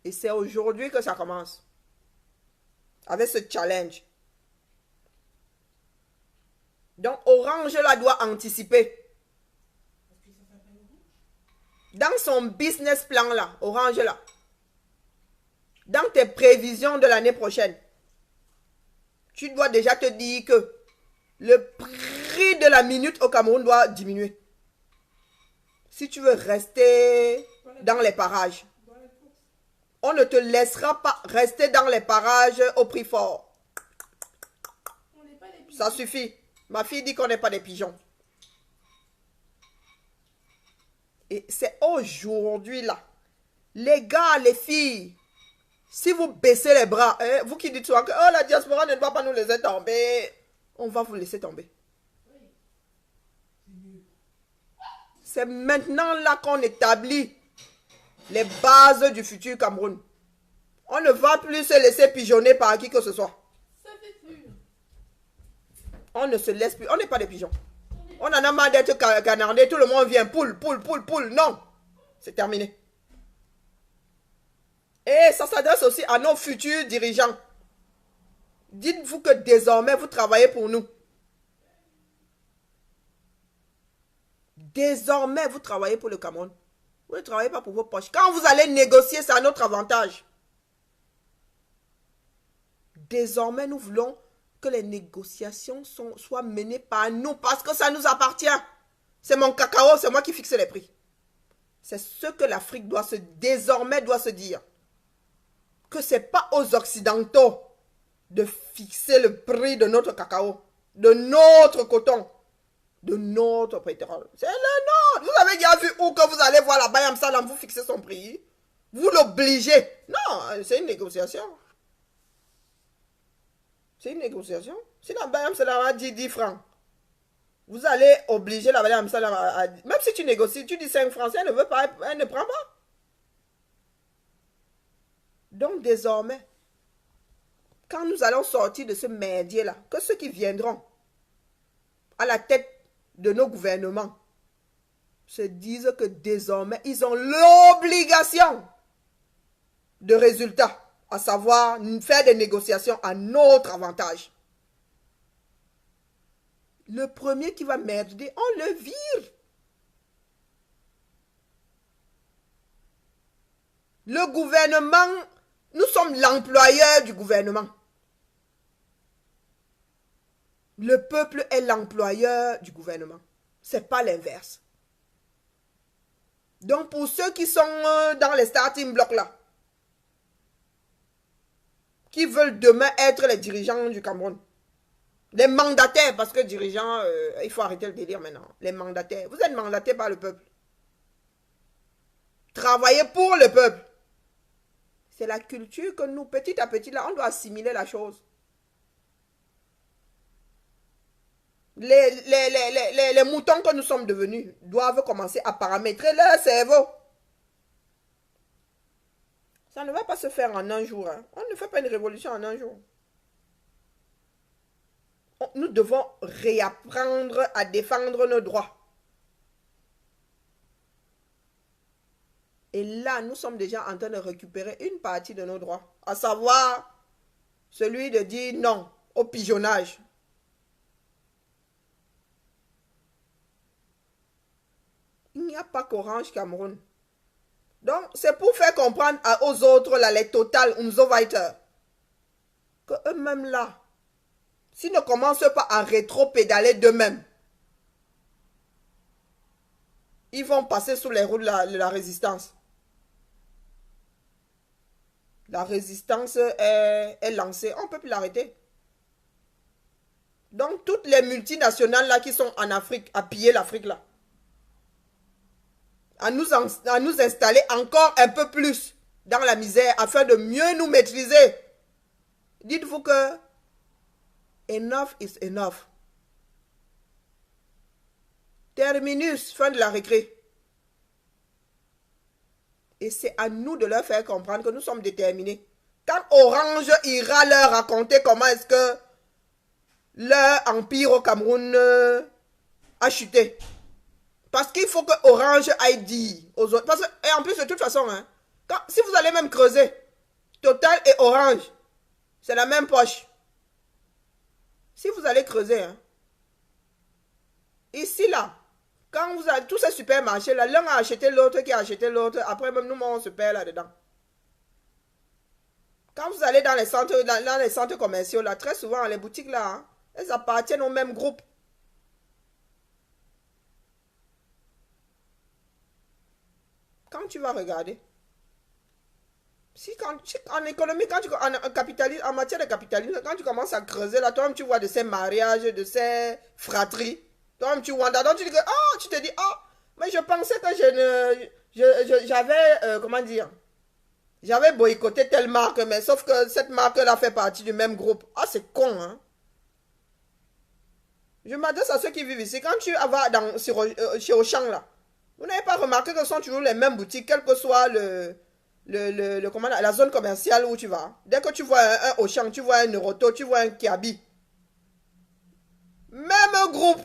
Speaker 1: Et c'est aujourd'hui que ça commence. Avec ce challenge. Donc Orange là doit anticiper. Dans son business plan là, Orange là. Dans tes prévisions de l'année prochaine. Tu dois déjà te dire que le prix de la minute au Cameroun doit diminuer. Si tu veux rester dans les parages. On ne te laissera pas rester dans les parages au prix fort. Ça suffit. Ma fille dit qu'on n'est pas des pigeons. Et c'est aujourd'hui là. Les gars, les filles, si vous baissez les bras, hein, vous qui dites souvent que oh, la diaspora ne va pas nous laisser tomber, on va vous laisser tomber. C'est maintenant là qu'on établit les bases du futur Cameroun. On ne va plus se laisser pigeonner par qui que ce soit. On ne se laisse plus. On n'est pas des pigeons. On en a marre d'être canardés. Tout le monde vient. Poule, poule, poule, poule. Non. C'est terminé. Et ça s'adresse aussi à nos futurs dirigeants. Dites-vous que désormais, vous travaillez pour nous. Désormais, vous travaillez pour le Cameroun. Vous ne travaillez pas pour vos poches. Quand vous allez négocier, c'est à notre avantage. Désormais, nous voulons que les négociations soient menées par nous parce que ça nous appartient. C'est mon cacao, c'est moi qui fixe les prix. C'est ce que l'Afrique désormais doit se dire. Que ce n'est pas aux Occidentaux de fixer le prix de notre cacao, de notre coton. de notre pétrole. C'est le nôtre. Vous avez déjà vu où que vous allez voir la Bayam Salam, vous fixez son prix? Vous l'obligez. Non, c'est une négociation. C'est une négociation. Si la Bayam Salam a dit 10 francs, vous allez obliger la Bayam Salam à... Même si tu négocies, tu dis 5 francs, si elle ne veut pas, elle ne prend pas. Donc désormais, quand nous allons sortir de ce merdier-là, que ceux qui viendront à la tête de nos gouvernements se disent que désormais, ils ont l'obligation de résultats, à savoir faire des négociations à notre avantage. Le premier qui va merder, on le vire. Le gouvernement, nous sommes l'employeur du gouvernement. Le peuple est l'employeur du gouvernement. Ce n'est pas l'inverse. Donc pour ceux qui sont dans les starting blocks là, qui veulent demain être les dirigeants du Cameroun, les mandataires, parce que dirigeants, il faut arrêter le délire maintenant. Les mandataires, vous êtes mandatés par le peuple. Travaillez pour le peuple. C'est la culture que nous, petit à petit, là, on doit assimiler la chose. Les moutons que nous sommes devenus doivent commencer à paramétrer leur cerveau. Ça ne va pas se faire en un jour. Hein. On ne fait pas une révolution en un jour. Nous devons réapprendre à défendre nos droits. Et là, nous sommes déjà en train de récupérer une partie de nos droits. À savoir, celui de dire non au pigeonnage. Il n'y a pas qu'Orange Cameroun. Donc, c'est pour faire comprendre aux autres, là, les Total, Umzoweiter, que eux-mêmes là, s'ils ne commencent pas à rétro-pédaler d'eux-mêmes, ils vont passer sous les roues de la résistance. La résistance est lancée, on ne peut plus l'arrêter. Donc, toutes les multinationales là qui sont en Afrique, à piller l'Afrique là, à nous installer encore un peu plus dans la misère afin de mieux nous maîtriser. Dites-vous que enough is enough. Terminus, fin de la récré. Et c'est à nous de leur faire comprendre que nous sommes déterminés. Quand Orange ira leur raconter comment est-ce que leur empire au Cameroun a chuté. Parce qu'il faut que Orange aille dire aux autres. Parce que, et en plus, de toute façon, hein, si vous allez même creuser, Total et Orange, c'est la même poche. Si vous allez creuser, hein, ici, là, quand vous avez tous ces supermarchés, là, l'un a acheté l'autre, qui a acheté l'autre, après même nous, on se perd là-dedans. Quand vous allez dans les centres commerciaux, là, très souvent, les boutiques, là, hein, elles appartiennent au même groupe. Quand tu vas regarder, en économie, en matière de capitalisme, quand tu commences à creuser, là, toi-même tu vois de ces mariages, de ces fratries, toi-même tu vois, donc tu dis que, oh, tu te dis, oh, mais je pensais que j'avais, comment dire, j'avais boycotté telle marque, mais sauf que cette marque-là fait partie du même groupe. Ah, c'est con, hein. Je m'adresse à ceux qui vivent ici. Quand tu vas chez Auchan, là, vous n'avez pas remarqué que ce sont toujours les mêmes boutiques, quel que soit la zone commerciale où tu vas. Dès que tu vois un Auchan, tu vois un Neuroto, tu vois un Kiabi. Même groupe.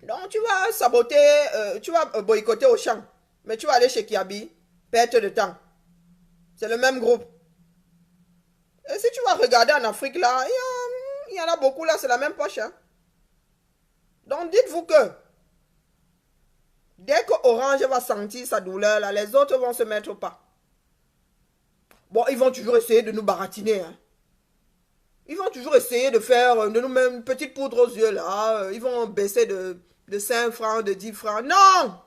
Speaker 1: Donc tu vas saboter, tu vas boycotter Auchan. Mais tu vas aller chez Kiabi, perte de temps. C'est le même groupe. Et si tu vas regarder en Afrique, là, il y en a beaucoup, là, c'est la même poche. Hein. Donc dites-vous que dès que Orange va sentir sa douleur, là, les autres vont se mettre au pas. Bon, ils vont toujours essayer de nous baratiner. Hein. Ils vont toujours essayer de faire de nous-mêmes une petite poudre aux yeux, là. Ils vont baisser de 5 francs, de 10 francs. Non!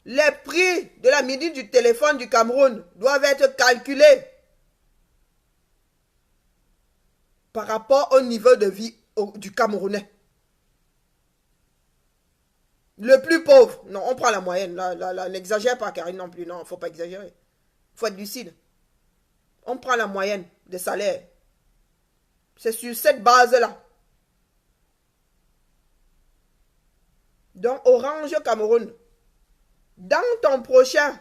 Speaker 1: Les prix de la minute du téléphone du Cameroun doivent être calculés par rapport au niveau de vie du Camerounais. Le plus pauvre. Non, on prend la moyenne. N'exagère pas, Karine, non plus. Non, il ne faut pas exagérer. Il faut être lucide. On prend la moyenne des salaires. C'est sur cette base-là. Donc, Orange Cameroun, dans ton prochain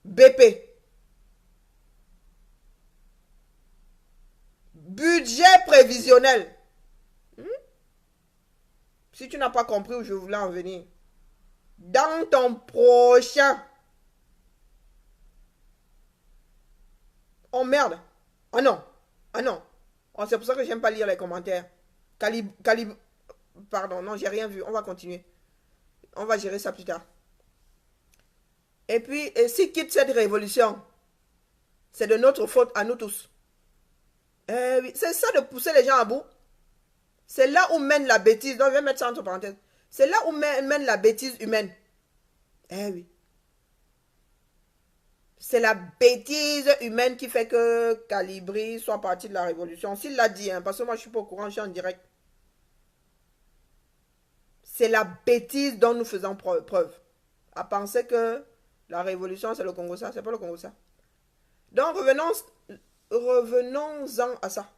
Speaker 1: BP, budget prévisionnel. Si tu n'as pas compris où je voulais en venir, dans ton prochain... Oh merde. Ah non. Ah non. Oh, c'est pour ça que j'aime pas lire les commentaires. Pardon, non, j'ai rien vu. On va continuer. On va gérer ça plus tard. Et puis, si quitte cette révolution, c'est de notre faute à nous tous. Oui, c'est ça de pousser les gens à bout. C'est là où mène la bêtise. Donc, je vais mettre ça entre parenthèses. C'est là où mène la bêtise humaine. Oui. C'est la bêtise humaine qui fait que Calibri soit parti de la révolution. S'il l'a dit, hein, parce que moi je suis pas au courant, je suis en direct. C'est la bêtise dont nous faisons preuve. À penser que la révolution c'est le Congo ça, c'est pas le Congo ça. Donc revenons-en à ça.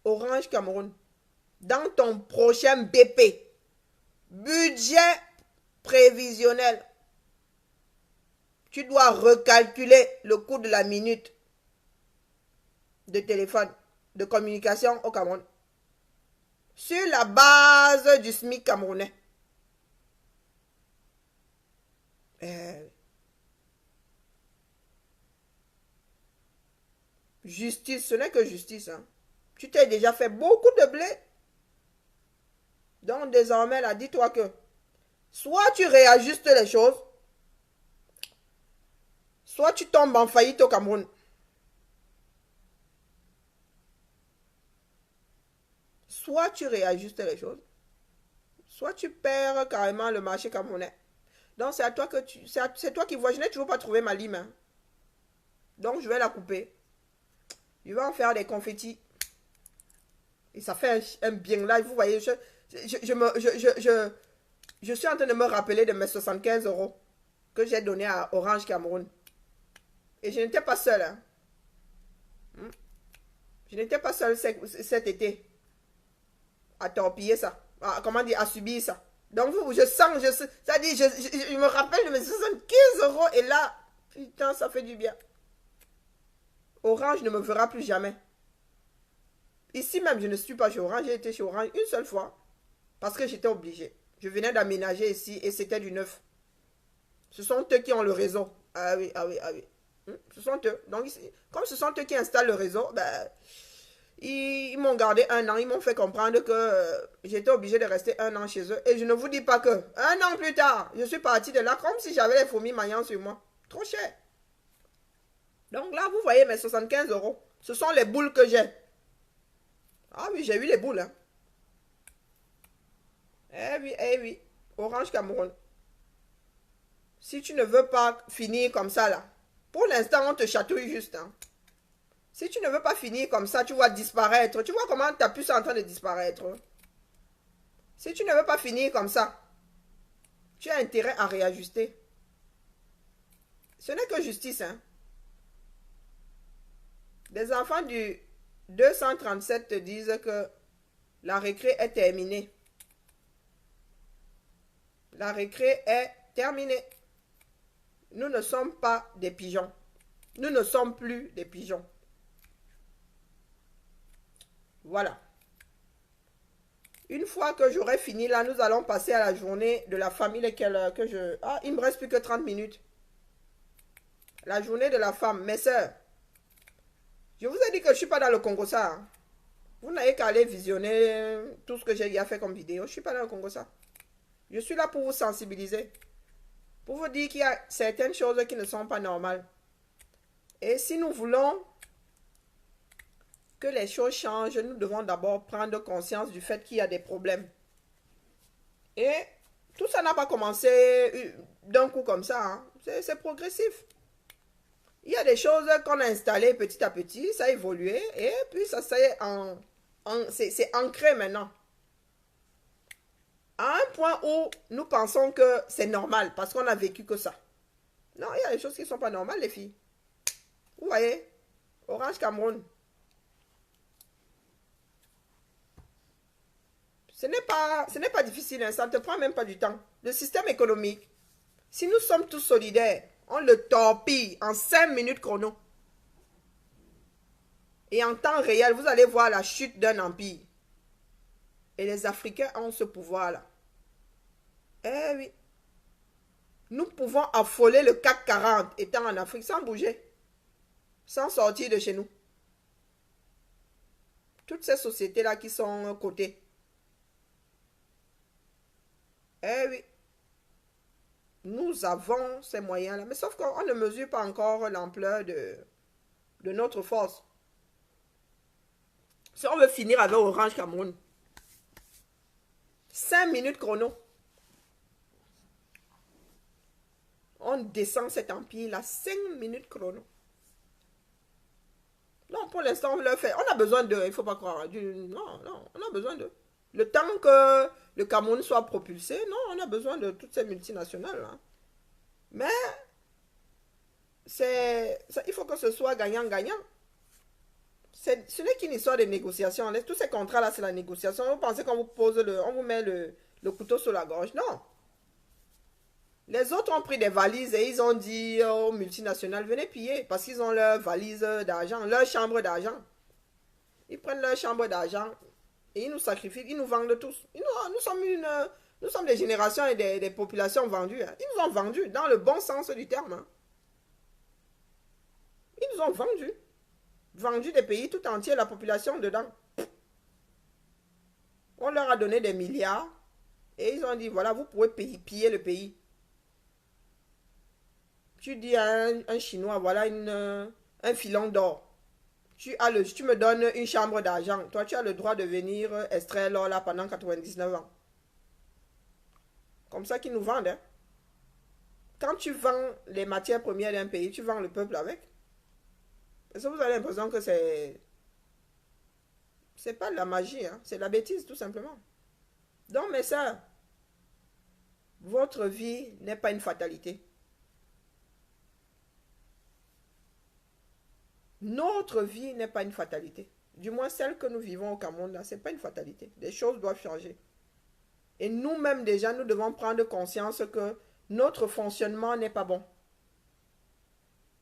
Speaker 1: Orange Cameroun. Dans ton prochain BP, budget prévisionnel, tu dois recalculer le coût de la minute de téléphone, de communication au Cameroun. Sur la base du SMIC camerounais. Justice, ce n'est que justice. Hein. Tu t'es déjà fait beaucoup de blé. Donc désormais, là, dis-toi que soit tu réajustes les choses, soit tu tombes en faillite au Cameroun. Soit tu réajustes les choses, soit tu perds carrément le marché camerounais. Donc c'est à toi que c'est toi qui vois. Je n'ai toujours pas trouvé ma lime. Hein. Donc je vais la couper. Je vais en faire des confettis. Et ça fait un bien là. Vous voyez, je suis en train de me rappeler de mes 75 € que j'ai donné à Orange Cameroun. Et je n'étais pas seule. Hein. Je n'étais pas seule cet été à torpiller ça. Comment dire, à subir ça. Donc, je sens, ça dit, je me rappelle de mes 75 € et là, putain, ça fait du bien. Orange ne me verra plus jamais. Ici même, je ne suis pas chez Orange, j'ai été chez Orange une seule fois parce que j'étais obligée. Je venais d'aménager ici et c'était du neuf. Ce sont eux qui ont le réseau. Ah oui, ah oui, ah oui. Ce sont eux. Donc, comme ce sont eux qui installent le réseau, ben, ils m'ont gardé un an. Ils m'ont fait comprendre que j'étais obligé de rester un an chez eux. Et je ne vous dis pas que un an plus tard, je suis partie de là comme si j'avais les fourmis maillant sur moi. Trop cher. Donc là, vous voyez mes 75 €. Ce sont les boules que j'ai. Ah oui, j'ai eu les boules. Hein. Eh oui. Orange Cameroun. Si tu ne veux pas finir comme ça là, pour l'instant on te chatouille juste. Hein. Si tu ne veux pas finir comme ça, tu vas disparaître. Tu vois comment ta puce est en train de disparaître. Si tu ne veux pas finir comme ça, tu as intérêt à réajuster. Ce n'est que justice. Hein. Des enfants du 237 te disent que la récré est terminée. La récré est terminée. Nous ne sommes pas des pigeons. Nous ne sommes plus des pigeons. Voilà. Une fois que j'aurai fini là, nous allons passer à la journée de la famille. Ah, il me reste plus que 30 minutes. La journée de la femme. Mes soeurs, je vous ai dit que je ne suis pas dans le Congo ça. Hein. Vous n'avez qu'à aller visionner tout ce que j'ai fait comme vidéo. Je ne suis pas dans le Congo ça. Je suis là pour vous sensibiliser. Pour vous dire qu'il y a certaines choses qui ne sont pas normales. Et si nous voulons que les choses changent, nous devons d'abord prendre conscience du fait qu'il y a des problèmes. Et tout ça n'a pas commencé d'un coup comme ça. Hein. C'est progressif. Il y a des choses qu'on a installées petit à petit, ça a évolué, et puis ça c'est c'est ancré maintenant. À un point où nous pensons que c'est normal, parce qu'on a vécu que ça. Non, il y a des choses qui ne sont pas normales, les filles. Vous voyez, Orange Cameroun. Ce n'est pas difficile, hein, ça ne te prend même pas du temps. Le système économique, si nous sommes tous solidaires, on le torpille en 5 minutes chrono. Et en temps réel, vous allez voir la chute d'un empire. Et les Africains ont ce pouvoir-là. Eh oui. Nous pouvons affoler le CAC 40 étant en Afrique sans bouger. Sans sortir de chez nous. Toutes ces sociétés-là qui sont cotées. Eh oui. Nous avons ces moyens-là. Mais sauf qu'on ne mesure pas encore l'ampleur de notre force. Si on veut finir avec Orange Cameroun, 5 minutes chrono. On descend cet empire-là, 5 minutes chrono. Non, pour l'instant, on le fait. On a besoin d'eux, il ne faut pas croire. Non, non, on a besoin d'eux. Le temps que le Cameroun soit propulsé, non, on a besoin de toutes ces multinationales. Là. Mais, il faut que ce soit gagnant-gagnant. Ce n'est qu'une histoire de négociation. Tous ces contrats-là, c'est la négociation. Vous pensez qu'on vous pose on vous met le couteau sur la gorge. Non. Les autres ont pris des valises et ils ont dit aux multinationales, venez piller, parce qu'ils ont leur valise d'argent, leur chambre d'argent. Ils prennent leur chambre d'argent et ils nous sacrifient, ils nous vendent tous. Nous sommes des générations et des populations vendues. Hein. Ils nous ont vendus dans le bon sens du terme. Hein. Ils nous ont vendus. Vendu des pays tout entiers, la population dedans. On leur a donné des milliards et ils ont dit, voilà, vous pouvez piller le pays. Tu dis à un Chinois, voilà un filon d'or. Tu me donnes une chambre d'argent. Toi, tu as le droit de venir extraire l'or là pendant 99 ans. Comme ça qu'ils nous vendent. Hein. Quand tu vends les matières premières d'un pays, tu vends le peuple avec. Parce que vous avez l'impression que c'est pas de la magie, hein? C'est de la bêtise tout simplement. Donc mes sœurs, votre vie n'est pas une fatalité. Notre vie n'est pas une fatalité. Du moins celle que nous vivons au Cameroun, là, ce n'est pas une fatalité. Des choses doivent changer. Et nous-mêmes déjà, nous devons prendre conscience que notre fonctionnement n'est pas bon.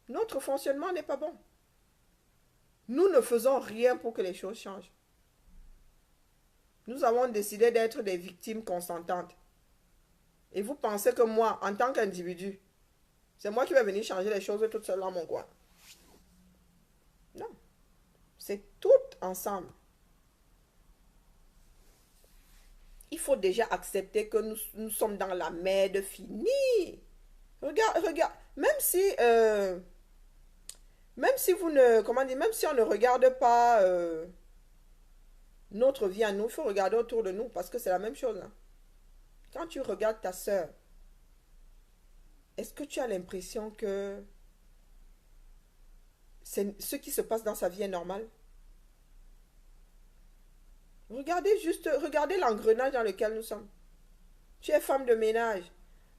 Speaker 1: Notre fonctionnement n'est pas bon. Nous ne faisons rien pour que les choses changent. Nous avons décidé d'être des victimes consentantes. Et vous pensez que moi, en tant qu'individu, c'est moi qui vais venir changer les choses toute seule dans mon coin. Non. C'est tout ensemble. Il faut déjà accepter que nous sommes dans la merde finie. Regarde. Même si vous ne, comment dire, même si on ne regarde pas notre vie à nous, il faut regarder autour de nous parce que c'est la même chose. Hein. Quand tu regardes ta soeur, est-ce que tu as l'impression que ce qui se passe dans sa vie est normal? Regardez l'engrenage dans lequel nous sommes. Tu es femme de ménage.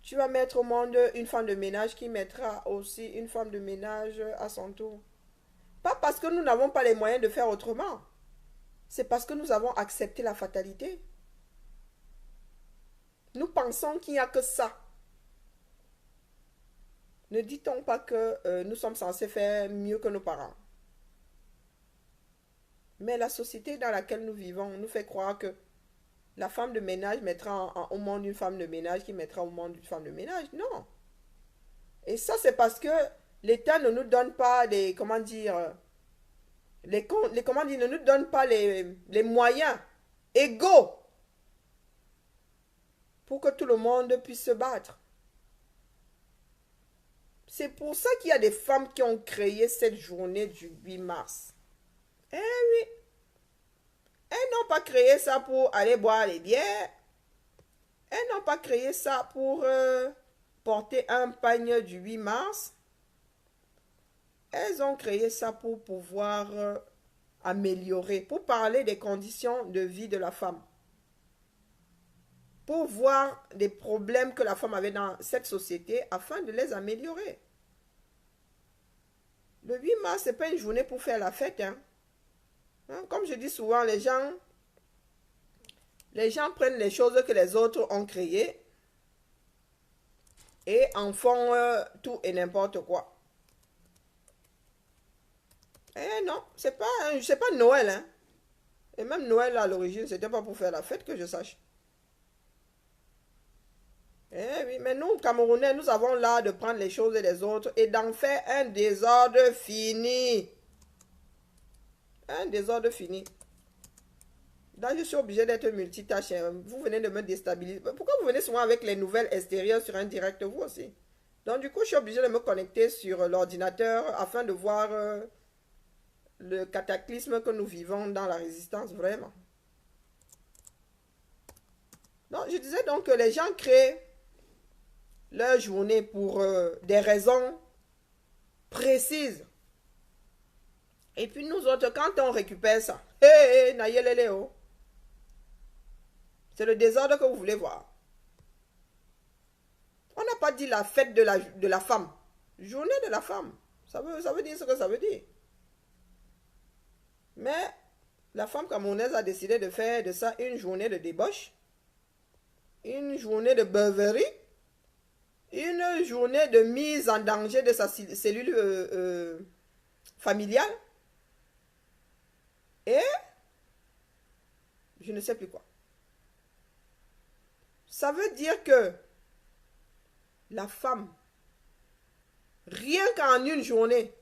Speaker 1: Tu vas mettre au monde une femme de ménage qui mettra aussi une femme de ménage à son tour. Pas parce que nous n'avons pas les moyens de faire autrement. C'est parce que nous avons accepté la fatalité. Nous pensons qu'il n'y a que ça. Ne dit-on pas que nous sommes censés faire mieux que nos parents? Mais la société dans laquelle nous vivons nous fait croire que la femme de ménage mettra au monde une femme de ménage qui mettra au monde une femme de ménage. Non. Et ça, c'est parce que l'État ne nous donne pas les, comment dire, ne nous donne pas les moyens égaux pour que tout le monde puisse se battre. C'est pour ça qu'il y a des femmes qui ont créé cette journée du 8 mars. Eh oui. Elles n'ont pas créé ça pour aller boire les bières. Elles n'ont pas créé ça pour porter un pagne du 8 mars. Elles ont créé ça pour pouvoir améliorer, pour parler des conditions de vie de la femme, pour voir des problèmes que la femme avait dans cette société afin de les améliorer. Le 8 mars, ce n'est pas une journée pour faire la fête. Hein. Comme je dis souvent, les gens prennent les choses que les autres ont créées et en font tout et n'importe quoi. Eh non, c'est pas Noël. Hein. Et même Noël à l'origine, c'était pas pour faire la fête que je sache. Eh oui, mais nous, Camerounais, nous avons l'art de prendre les choses des autres et d'en faire un désordre fini. Un désordre fini. Là, je suis obligé d'être multitâche. Hein. Vous venez de me déstabiliser. Pourquoi vous venez souvent avec les nouvelles extérieures sur un direct, vous aussi? Donc, du coup, je suis obligé de me connecter sur l'ordinateur afin de voir le cataclysme que nous vivons dans la résistance, vraiment. Donc, je disais donc que les gens créent leur journée pour des raisons précises. Et puis nous autres, quand on récupère ça, hé, Nayeleleo, c'est le désordre que vous voulez voir. On n'a pas dit la fête de la femme. Journée de la femme. Ça veut dire ce que ça veut dire. Mais la femme camerounaise a décidé de faire de ça une journée de débauche, une journée de beuverie, une journée de mise en danger de sa cellule familiale et je ne sais plus quoi. Ça veut dire que la femme, rien qu'en une journée,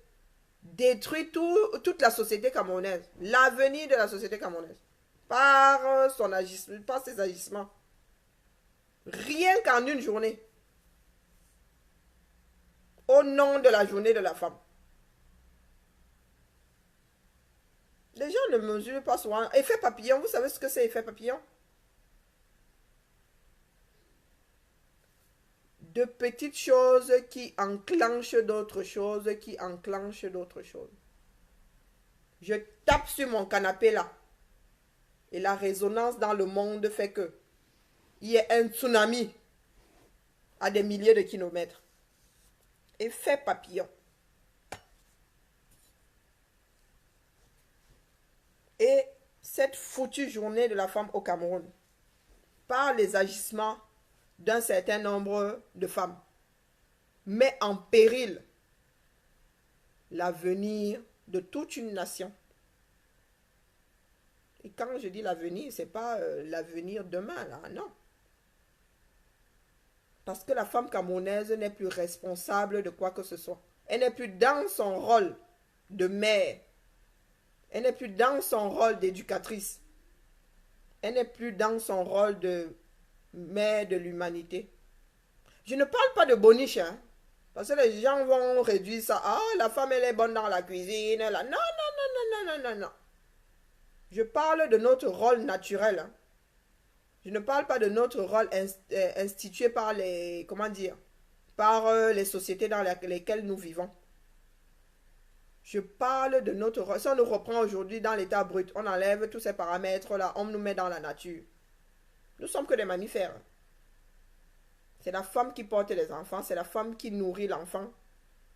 Speaker 1: détruit toute la société camerounaise, l'avenir de la société camerounaise, par ses agissements. Rien qu'en une journée. Au nom de la journée de la femme. Les gens ne mesurent pas souvent. Effet papillon, vous savez ce que c'est effet papillon? De petites choses qui enclenchent d'autres choses, qui enclenchent d'autres choses. Je tape sur mon canapé là. Et la résonance dans le monde fait que il y ait un tsunami à des milliers de kilomètres. Effet papillon. Et cette foutue journée de la femme au Cameroun, par les agissements d'un certain nombre de femmes, met en péril l'avenir de toute une nation. Et quand je dis l'avenir, ce n'est pas l'avenir demain, là, non. Parce que la femme camerounaise n'est plus responsable de quoi que ce soit. Elle n'est plus dans son rôle de mère. Elle n'est plus dans son rôle d'éducatrice. Elle n'est plus dans son rôle de mère de l'humanité. Je ne parle pas de boniche, hein, parce que les gens vont réduire ça. Ah, la femme, elle est bonne dans la cuisine. Là. Non, non, non, non, non, non, non, non. Je parle de notre rôle naturel. Hein. Je ne parle pas de notre rôle institué par les, comment dire, par les sociétés dans lesquelles nous vivons. Je parle de notre rôle. Si on nous reprend aujourd'hui dans l'état brut, on enlève tous ces paramètres-là, on nous met dans la nature. Nous sommes que des mammifères. C'est la femme qui porte les enfants, c'est la femme qui nourrit l'enfant,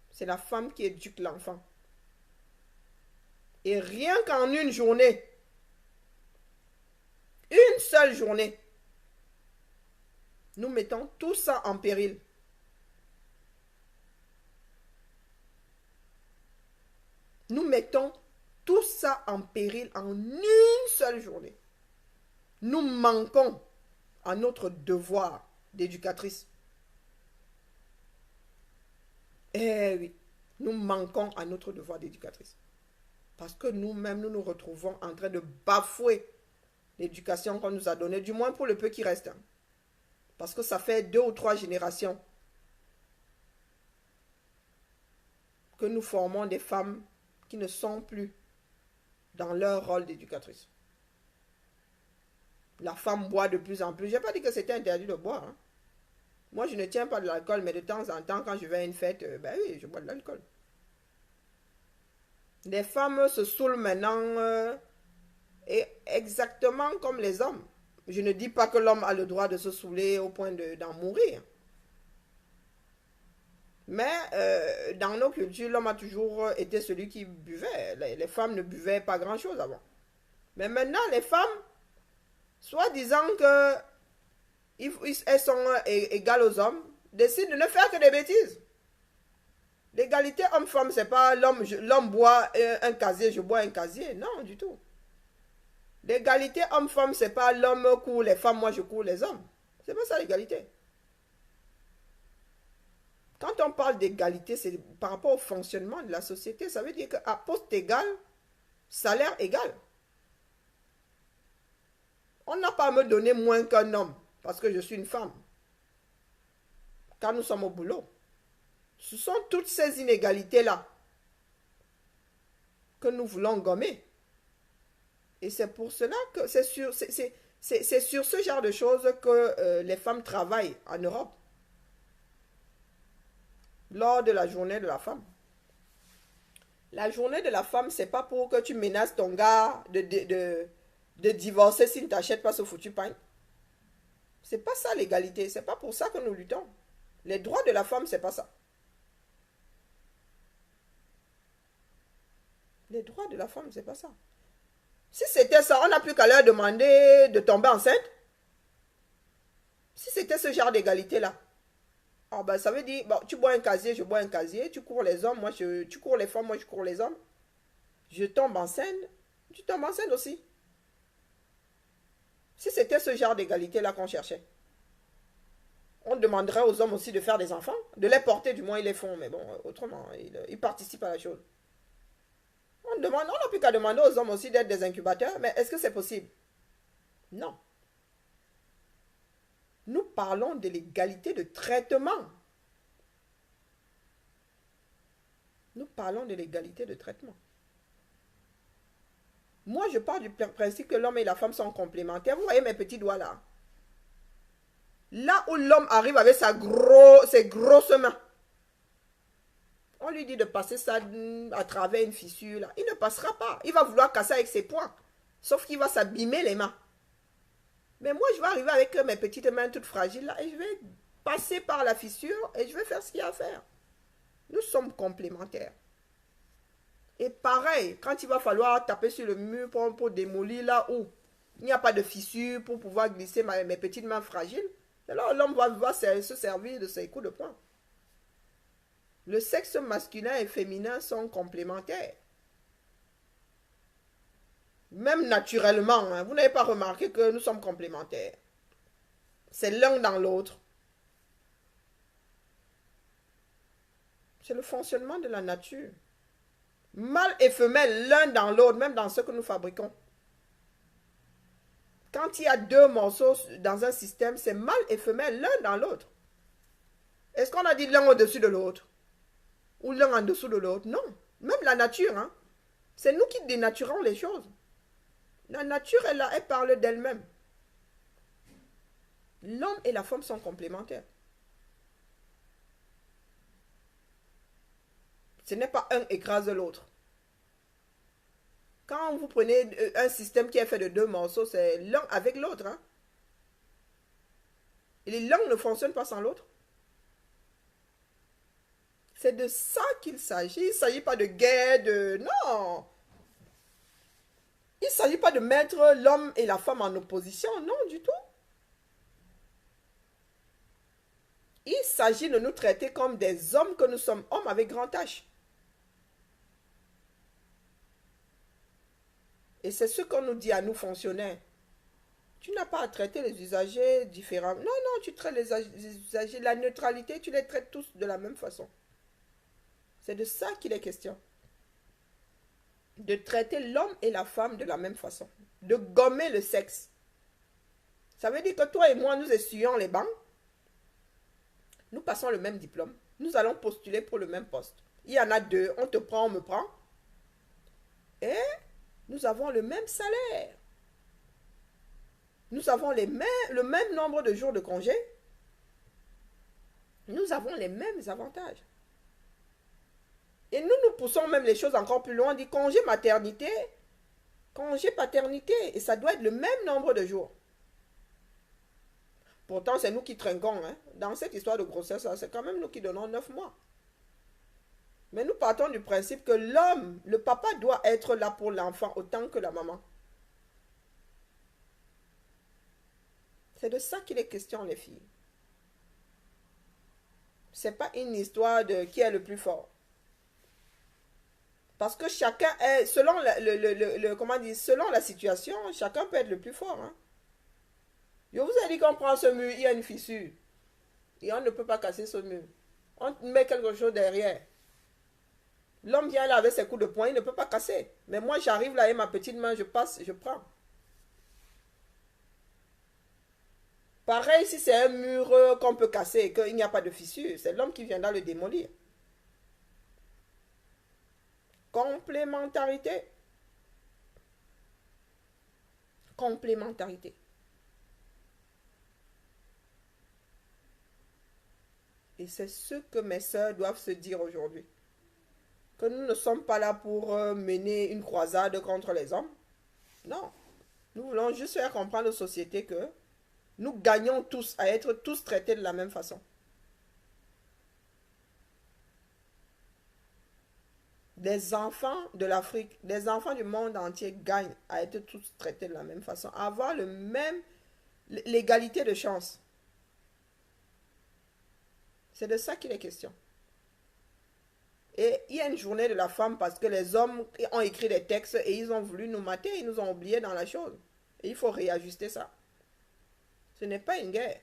Speaker 1: c'est la femme qui éduque l'enfant. Et rien qu'en une journée, une seule journée, nous mettons tout ça en péril. Nous mettons tout ça en péril en une seule journée. Nous manquons à notre devoir d'éducatrice. Eh oui, nous manquons à notre devoir d'éducatrice. Parce que nous-mêmes, nous nous retrouvons en train de bafouer l'éducation qu'on nous a donnée, du moins pour le peu qui reste. Parce que ça fait 2 ou 3 générations que nous formons des femmes qui ne sont plus dans leur rôle d'éducatrice. La femme boit de plus en plus. Je n'ai pas dit que c'était interdit de boire. Hein. Moi, je ne tiens pas de l'alcool, mais de temps en temps, quand je vais à une fête, ben oui, je bois de l'alcool. Les femmes se saoulent maintenant et exactement comme les hommes. Je ne dis pas que l'homme a le droit de se saouler au point d'en mourir. Mais dans nos cultures, l'homme a toujours été celui qui buvait. Les femmes ne buvaient pas grand-chose avant. Mais maintenant, les femmes, soit disant que elles sont égales aux hommes, décident de ne faire que des bêtises. L'égalité homme-femme, c'est pas l'homme boit un casier, je bois un casier. Non, du tout. L'égalité homme-femme, c'est pas l'homme court les femmes, moi je cours les hommes. C'est pas ça l'égalité. Quand on parle d'égalité, c'est par rapport au fonctionnement de la société. Ça veut dire qu'à poste égal, salaire égal. On n'a pas à me donner moins qu'un homme parce que je suis une femme. Quand nous sommes au boulot. Ce sont toutes ces inégalités-là que nous voulons gommer. Et c'est pour cela que c'est sur ce genre de choses que les femmes travaillent en Europe. Lors de la journée de la femme. La journée de la femme, c'est pas pour que tu menaces ton gars de divorcer s'il ne t'achète pas ce foutu pain. C'est pas ça l'égalité. C'est pas pour ça que nous luttons. Les droits de la femme, c'est pas ça. Les droits de la femme, c'est pas ça. Si c'était ça, on n'a plus qu'à leur demander de tomber enceinte. Si c'était ce genre d'égalité-là. Ah ben ça veut dire, bon, tu bois un casier, je bois un casier, tu cours les hommes, tu cours les femmes, moi je cours les hommes. Je tombe enceinte, tu tombes enceinte aussi. Si c'était ce genre d'égalité-là qu'on cherchait. On demanderait aux hommes aussi de faire des enfants, de les porter, du moins ils les font, mais bon, autrement, ils participent à la chose. On n'a plus qu'à demander aux hommes aussi d'être des incubateurs, mais est-ce que c'est possible? Non. Nous parlons de l'égalité de traitement. Nous parlons de l'égalité de traitement. Moi, je pars du principe que l'homme et la femme sont complémentaires. Vous voyez mes petits doigts là? Là où l'homme arrive avec ses grosses mains, on lui dit de passer ça à travers une fissure là. Il ne passera pas. Il va vouloir casser avec ses poings. Sauf qu'il va s'abîmer les mains. Mais moi, je vais arriver avec mes petites mains toutes fragiles là et je vais passer par la fissure et je vais faire ce qu'il y a à faire. Nous sommes complémentaires. Et pareil, quand il va falloir taper sur le mur pour démolir là où il n'y a pas de fissure pour pouvoir glisser mes petites mains fragiles, alors l'homme va se servir de ses coups de poing. Le sexe masculin et féminin sont complémentaires. Même naturellement, hein, vous n'avez pas remarqué que nous sommes complémentaires. C'est l'un dans l'autre. C'est le fonctionnement de la nature. Mâle et femelle, l'un dans l'autre, même dans ce que nous fabriquons. Quand il y a deux morceaux dans un système, c'est mâle et femelle, l'un dans l'autre. Est-ce qu'on a dit l'un au-dessus de l'autre? Ou l'un en dessous de l'autre? Non. Même la nature, hein. C'est nous qui dénaturons les choses. La nature, elle parle d'elle-même. L'homme et la femme sont complémentaires. Ce n'est pas un écrase l'autre. Quand vous prenez un système qui est fait de deux morceaux, c'est l'un avec l'autre. Hein? Et l'un ne fonctionne pas sans l'autre. C'est de ça qu'il s'agit. Il ne s'agit pas de guerre, Non. Il ne s'agit pas de mettre l'homme et la femme en opposition. Non, du tout. Il s'agit de nous traiter comme des hommes que nous sommes, hommes avec grand H. Et c'est ce qu'on nous dit à nous fonctionnaires. Tu n'as pas à traiter les usagers différemment. Non, non, tu traites les usagers. La neutralité, tu les traites tous de la même façon. C'est de ça qu'il est question. De traiter l'homme et la femme de la même façon. De gommer le sexe. Ça veut dire que toi et moi, nous essuyons les bancs. Nous passons le même diplôme. Nous allons postuler pour le même poste. Il y en a deux. On te prend, on me prend. Et nous avons le même salaire. Nous avons le même nombre de jours de congé. Nous avons les mêmes avantages. Et nous poussons même les choses encore plus loin. On dit congé maternité, congé paternité. Et ça doit être le même nombre de jours. Pourtant, c'est nous qui trinquons. Hein. Dans cette histoire de grossesse, c'est quand même nous qui donnons 9 mois. Mais nous partons du principe que l'homme, le papa doit être là pour l'enfant autant que la maman. C'est de ça qu'il est question, les filles. C'est pas une histoire de qui est le plus fort. Parce que chacun est, selon comment dire, selon la situation, chacun peut être le plus fort. Hein. Je vous ai dit qu'on prend ce mur, il y a une fissure. Et on ne peut pas casser ce mur. On met quelque chose derrière. L'homme vient là avec ses coups de poing, il ne peut pas casser. Mais moi, j'arrive là avec ma petite main, je passe, je prends. Pareil, si c'est un mur qu'on peut casser et qu'il n'y a pas de fissure, c'est l'homme qui viendra le démolir. Complémentarité. Complémentarité. Et c'est ce que mes sœurs doivent se dire aujourd'hui. Que nous ne sommes pas là pour mener une croisade contre les hommes. Non. Nous voulons juste faire comprendre aux sociétés que nous gagnons tous à être tous traités de la même façon. Des enfants de l'Afrique, des enfants du monde entier gagnent à être tous traités de la même façon, à avoir le même, l'égalité de chance. C'est de ça qu'il est question. Et il y a une journée de la femme parce que les hommes ont écrit des textes et ils ont voulu nous mater, ils nous ont oubliés dans la chose. Et il faut réajuster ça. Ce n'est pas une guerre.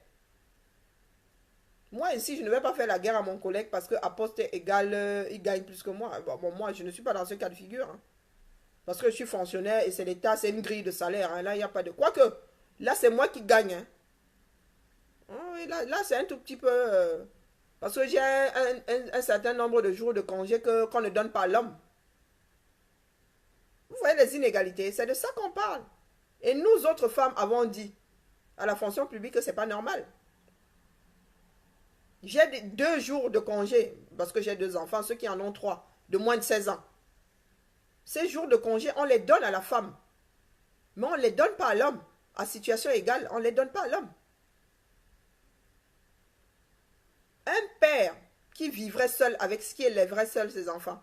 Speaker 1: Moi ici, je ne vais pas faire la guerre à mon collègue parce que à poste égal, il gagne plus que moi. Bon, moi, je ne suis pas dans ce cas de figure. Hein. Parce que je suis fonctionnaire et c'est l'État, c'est une grille de salaire. Hein. Là, il n'y a pas de... Quoique, là, c'est moi qui gagne. Hein. Oh, oui, là c'est un tout petit peu... parce que j'ai un certain nombre de jours de congé qu'on ne donne pas à l'homme. Vous voyez les inégalités, c'est de ça qu'on parle. Et nous autres femmes avons dit à la fonction publique que ce n'est pas normal. J'ai 2 jours de congé, parce que j'ai 2 enfants, ceux qui en ont 3, de moins de 16 ans. Ces jours de congé, on les donne à la femme. Mais on ne les donne pas à l'homme. À situation égale, on ne les donne pas à l'homme. Un père qui vivrait seul avec ce qui élèverait seul ses enfants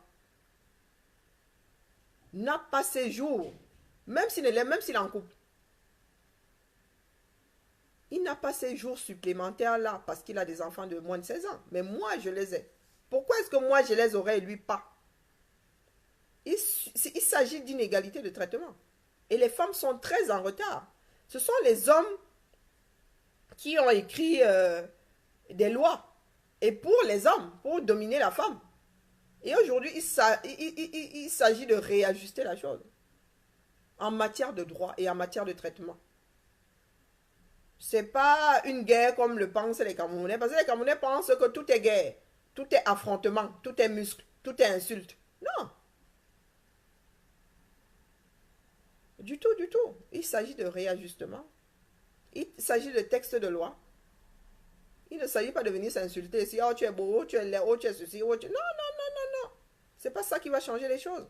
Speaker 1: n'a pas ces jours, même s'il est en couple. Il n'a pas ces jours supplémentaires là parce qu'il a des enfants de moins de 16 ans. Mais moi, je les ai. Pourquoi est-ce que moi, je les aurais et lui pas? Il s'agit d'inégalité de traitement. Et les femmes sont très en retard. Ce sont les hommes qui ont écrit des lois. Et pour les hommes, pour dominer la femme. Et aujourd'hui, il s'agit de réajuster la chose. En matière de droit et en matière de traitement. C'est pas une guerre comme le pensent les Camerounais. Parce que les Camerounais pensent que tout est guerre. Tout est affrontement. Tout est muscle. Tout est insulte. Non. Du tout, du tout. Il s'agit de réajustement. Il s'agit de texte de loi. Il ne s'agit pas de venir s'insulter. Si oh, tu es beau, tu es laid, oh, tu es ceci, oh, tu... Non, non, non, non, non. C'est pas ça qui va changer les choses.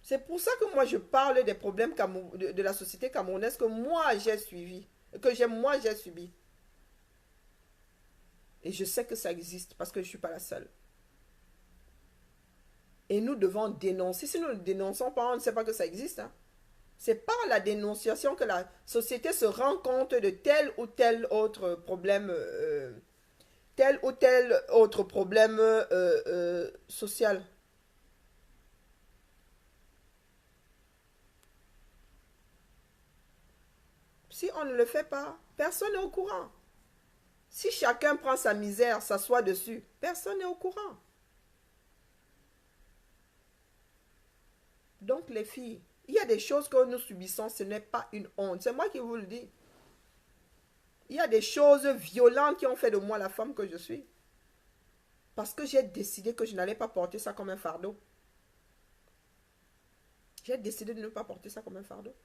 Speaker 1: C'est pour ça que moi je parle des problèmes de la société camerounaise que moi j'ai suivi, que moi j'ai subi. Et je sais que ça existe parce que je ne suis pas la seule. Et nous devons dénoncer. Si nous ne dénonçons pas, on ne sait pas que ça existe. Hein. C'est par la dénonciation que la société se rend compte de tel ou tel autre problème, social. Si on ne le fait pas, personne n'est au courant. Si chacun prend sa misère, s'assoit dessus, personne n'est au courant. Donc les filles, il y a des choses que nous subissons, ce n'est pas une honte. C'est moi qui vous le dis. Il y a des choses violentes qui ont fait de moi la femme que je suis. Parce que j'ai décidé que je n'allais pas porter ça comme un fardeau. J'ai décidé de ne pas porter ça comme un fardeau.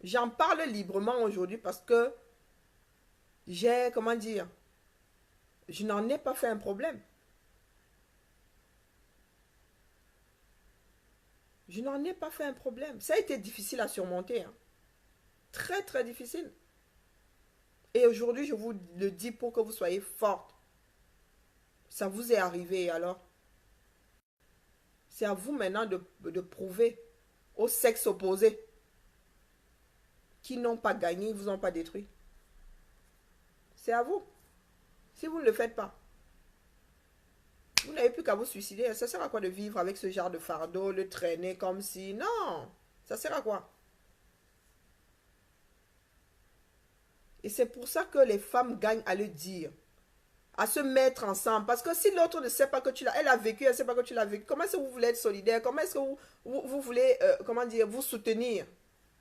Speaker 1: J'en parle librement aujourd'hui parce que j'ai, comment dire, je n'en ai pas fait un problème. Je n'en ai pas fait un problème. Ça a été difficile à surmonter. Hein. Très, très difficile. Et aujourd'hui, je vous le dis pour que vous soyez forte. Ça vous est arrivé, alors c'est à vous maintenant de prouver au sexe opposé qui n'ont pas gagné, ils ne vous ont pas détruit. C'est à vous. Si vous ne le faites pas, vous n'avez plus qu'à vous suicider. Ça sert à quoi de vivre avec ce genre de fardeau, le traîner comme si... Non, ça sert à quoi? Et c'est pour ça que les femmes gagnent à le dire, à se mettre ensemble. Parce que si l'autre ne sait pas que tu l'as, elle a vécu, elle ne sait pas que tu l'as vécu, comment est-ce que vous voulez être solidaire? Comment est-ce que vous voulez, comment dire, vous soutenir?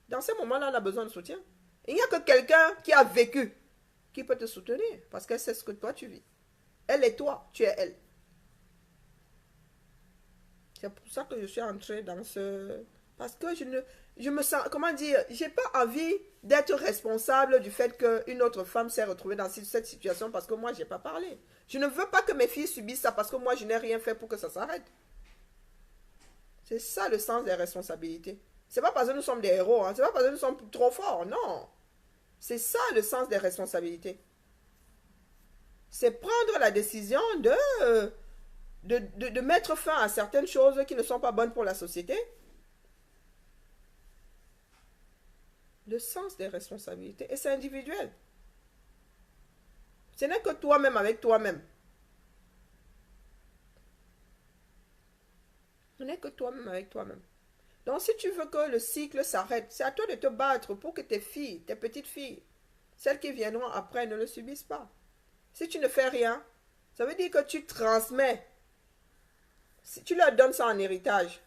Speaker 1: Dans ces moments-là, on a besoin de soutien. Il n'y a que quelqu'un qui a vécu qui peut te soutenir parce qu'elle sait ce que toi tu vis. Elle est toi, tu es elle. C'est pour ça que je suis entrée dans ce... Parce que je me sens, comment dire, j'ai pas envie d'être responsable du fait qu'une autre femme s'est retrouvée dans cette situation parce que moi, j'ai pas parlé. Je ne veux pas que mes filles subissent ça parce que moi, je n'ai rien fait pour que ça s'arrête. C'est ça le sens des responsabilités. C'est pas parce que nous sommes des héros, hein. C'est pas parce que nous sommes trop forts, non. C'est ça le sens des responsabilités. C'est prendre la décision de mettre fin à certaines choses qui ne sont pas bonnes pour la société. Le sens des responsabilités. Et c'est individuel. Ce n'est que toi-même avec toi-même. Ce n'est que toi-même avec toi-même. Donc si tu veux que le cycle s'arrête, c'est à toi de te battre pour que tes filles, tes petites filles, celles qui viendront après, ne le subissent pas. Si tu ne fais rien, ça veut dire que tu transmets. Si tu leur donnes ça en héritage,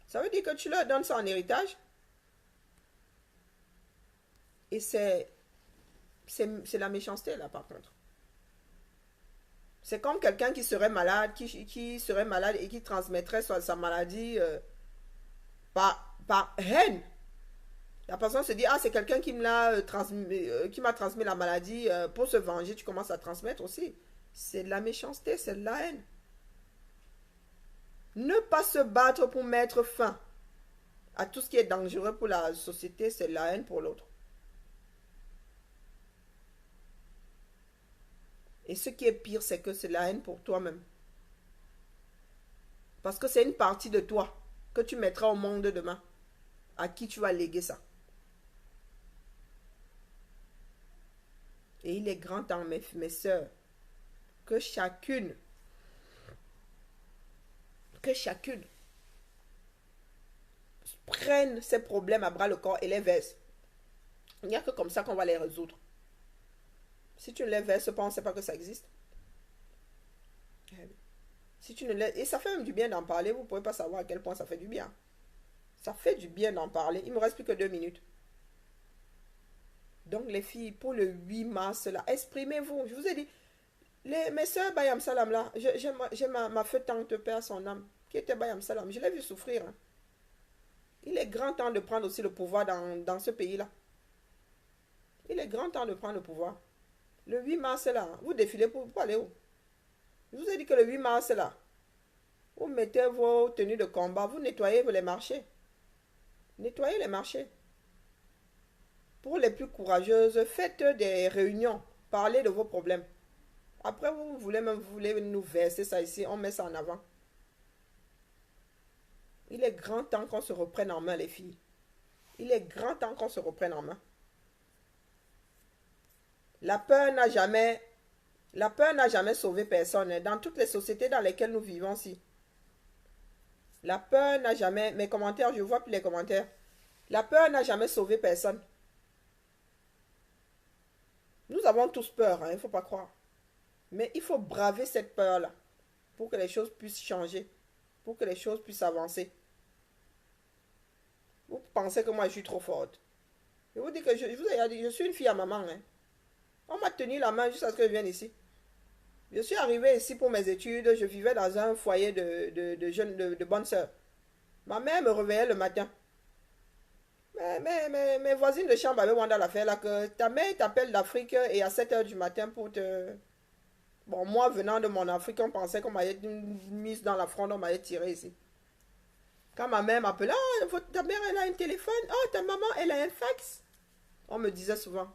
Speaker 1: ça veut dire que tu leur donnes ça en héritage. Et c'est la méchanceté, là, par contre. C'est comme quelqu'un qui serait malade, qui serait malade et qui transmettrait sa maladie par haine. La personne se dit, ah, c'est quelqu'un qui m'a transmis la maladie. Pour se venger, tu commences à transmettre aussi. C'est de la méchanceté, c'est de la haine. Ne pas se battre pour mettre fin à tout ce qui est dangereux pour la société, c'est de la haine pour l'autre. Et ce qui est pire, c'est que c'est la haine pour toi-même. Parce que c'est une partie de toi que tu mettras au monde demain. À qui tu vas léguer ça. Et il est grand temps, mes sœurs, que chacune prenne ses problèmes à bras le corps et les verse. Il n'y a que comme ça qu'on va les résoudre. Si tu ne les verses pas, on ne sait pas que ça existe. Si tu ne les... Et ça fait même du bien d'en parler. Vous ne pouvez pas savoir à quel point ça fait du bien. Ça fait du bien d'en parler. Il ne me reste plus que 2 minutes. Donc les filles, pour le 8 mars, là, exprimez-vous. Je vous ai dit, mes soeurs Bayam Salam, là, j'ai ma feu tante père son âme, qui était Bayam Salam. Je l'ai vu souffrir. Hein. Il est grand temps de prendre aussi le pouvoir dans ce pays-là. Il est grand temps de prendre le pouvoir. Le 8 mars, là, vous défilez pour aller où? Je vous ai dit que le 8 mars, là, vous mettez vos tenues de combat, vous nettoyez les marchés. Nettoyez les marchés. Pour les plus courageuses, faites des réunions, parlez de vos problèmes. Après, vous voulez nous verser ça ici, on met ça en avant. Il est grand temps qu'on se reprenne en main, les filles. Il est grand temps qu'on se reprenne en main. La peur n'a jamais sauvé personne. Dans toutes les sociétés dans lesquelles nous vivons ici. La peur n'a jamais... Mes commentaires, je vois plus les commentaires. La peur n'a jamais sauvé personne. Nous avons tous peur, hein, il ne faut pas croire. Mais il faut braver cette peur-là pour que les choses puissent changer, pour que les choses puissent avancer. Vous pensez que moi je suis trop forte. Je vous dis que je vous ai dit, je suis une fille à maman. Hein. On m'a tenu la main jusqu'à ce que je vienne ici. Je suis arrivée ici pour mes études, je vivais dans un foyer de bonnes sœurs. Ma mère me réveillait le matin. Mes voisines de chambre avaient Wanda l'affaire là que ta mère t'appelle d'Afrique et à 7 h du matin pour te... Bon, moi venant de mon Afrique, on pensait qu'on m'allait mise dans la fronde, on m'allait tirer ici. Quand ma mère m'appelait, ah, ta mère, elle a un téléphone. Oh, ta maman, elle a un fax. On me disait souvent,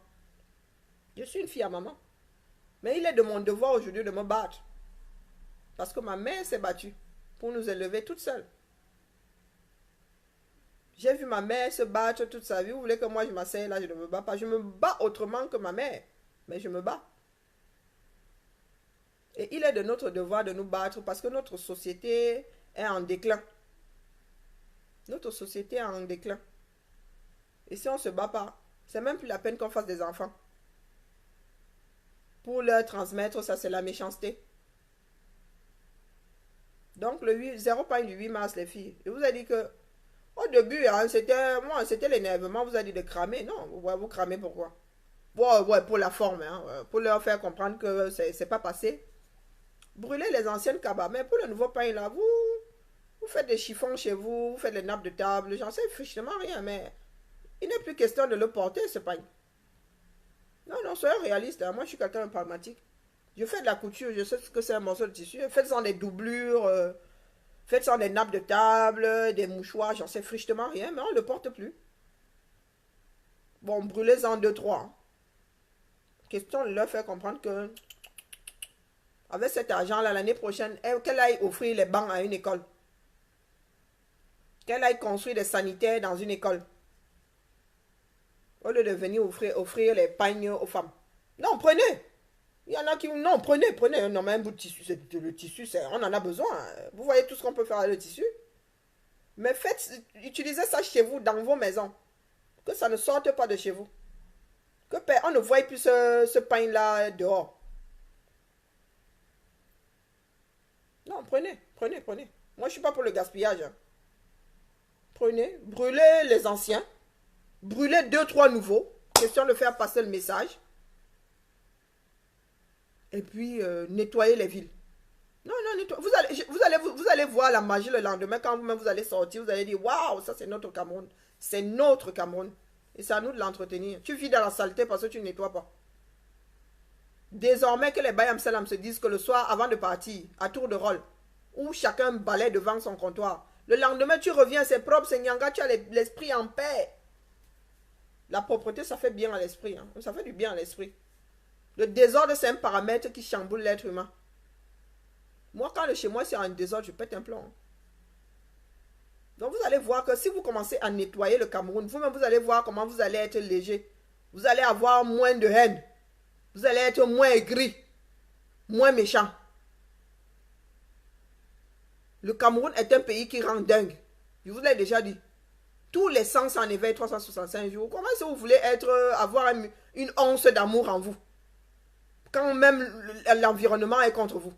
Speaker 1: je suis une fille à maman. Mais il est de mon devoir aujourd'hui de me battre. Parce que ma mère s'est battue pour nous élever toute seule. J'ai vu ma mère se battre toute sa vie. Vous voulez que moi je m'asseye là, je ne me bats pas. Je me bats autrement que ma mère. Mais je me bats. Et il est de notre devoir de nous battre parce que notre société est en déclin. Notre société est en déclin. Et si on ne se bat pas, c'est même plus la peine qu'on fasse des enfants. Pour leur transmettre, ça c'est la méchanceté. Donc le 0,8 mars, les filles. Je vous ai dit que au début, hein, c'était l'énervement, vous a dit de cramer. Non, vous cramez pourquoi? Ouais, pour la forme, hein, pour leur faire comprendre que c'est pas passé. Brûlez les anciennes cabas. Mais pour le nouveau pain là, vous faites des chiffons chez vous, vous faites les nappes de table, j'en sais franchement rien, mais il n'est plus question de le porter, ce pain. Non, non, soyez réaliste, hein. Moi je suis quelqu'un de pragmatique. Je fais de la couture, je sais ce que c'est un morceau de tissu. Faites-en des doublures, faites-en des nappes de table, des mouchoirs, j'en sais frichement rien, mais on ne le porte plus. Bon, brûlez-en deux, trois. Hein. Question de leur faire comprendre que avec cet argent-là, l'année prochaine, qu'elle aille offrir les bancs à une école. Qu'elle aille construire des sanitaires dans une école. Au lieu de venir offrir les pagnes aux femmes. Non, prenez. Il y en a qui... Non, prenez. Non, mais un bout de tissu, le tissu, on en a besoin. Vous voyez tout ce qu'on peut faire avec le tissu. Mais utilisez ça chez vous, dans vos maisons. Que ça ne sorte pas de chez vous. Que on ne voie plus ce pain-là dehors. Non, prenez. Moi, je ne suis pas pour le gaspillage. Hein. Prenez, brûlez les anciens. Brûlez 2-3 nouveaux. Question de faire passer le message. Et puis, nettoyer les villes. Non, nettoyer. Vous allez voir la magie le lendemain. Quand vous-même vous allez sortir, vous allez dire, waouh, ça c'est notre Cameroun. C'est notre Cameroun. Et c'est à nous de l'entretenir. Tu vis dans la saleté parce que tu ne nettoies pas. Désormais que les Bayam Salam se disent que le soir, avant de partir, à tour de rôle, où chacun balaie devant son comptoir, le lendemain, tu reviens, c'est propre, c'est nyanga, tu as l'esprit en paix. La propreté, ça fait bien à l'esprit. Hein. Ça fait du bien à l'esprit. Le désordre, c'est un paramètre qui chamboule l'être humain. Moi, quand le chez moi, c'est un désordre, je pète un plomb. Hein. Donc, vous allez voir que si vous commencez à nettoyer le Cameroun, vous-même, vous allez voir comment vous allez être léger. Vous allez avoir moins de haine. Vous allez être moins aigri, moins méchant. Le Cameroun est un pays qui rend dingue. Je vous l'ai déjà dit. Tous les sens en éveil 365 jours. Comment est-ce que vous voulez avoir une once d'amour en vous? Quand même l'environnement est contre vous.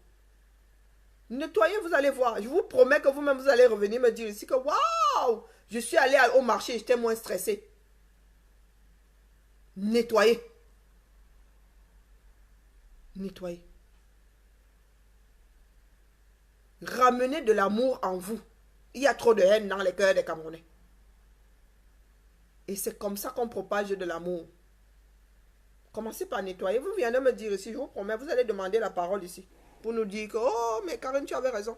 Speaker 1: Nettoyez, vous allez voir. Je vous promets que vous-même, vous allez revenir me dire ici que waouh, je suis allé au marché, j'étais moins stressé. Nettoyez. Nettoyez. Ramenez de l'amour en vous. Il y a trop de haine dans les cœurs des Camerounais. Et c'est comme ça qu'on propage de l'amour. Commencez par nettoyer. Vous viendrez me dire ici, je vous promets, vous allez demander la parole ici. Pour nous dire que, oh, mais Karen, tu avais raison.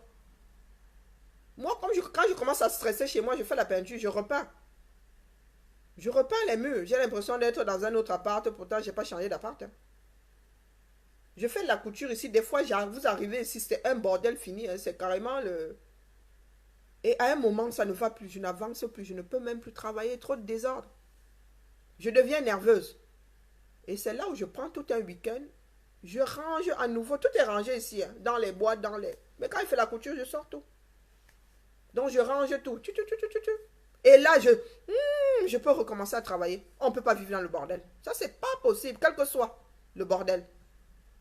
Speaker 1: Moi, quand je commence à stresser chez moi, je fais la peinture, je repeins. Je repeins les murs. J'ai l'impression d'être dans un autre appart, pourtant, je n'ai pas changé d'appart. Hein. Je fais de la couture ici. Des fois, vous arrivez ici, c'est un bordel fini. Hein. C'est carrément le... Et à un moment, ça ne va plus. Je n'avance plus. Je ne peux même plus travailler. Trop de désordre. Je deviens nerveuse. Et c'est là où je prends tout un week-end. Je range à nouveau. Tout est rangé ici. Hein, dans les boîtes, dans les... Mais quand il fait la couture, je sors tout. Donc, je range tout. Et là, je peux recommencer à travailler. On ne peut pas vivre dans le bordel. Ça, c'est pas possible. Quel que soit le bordel.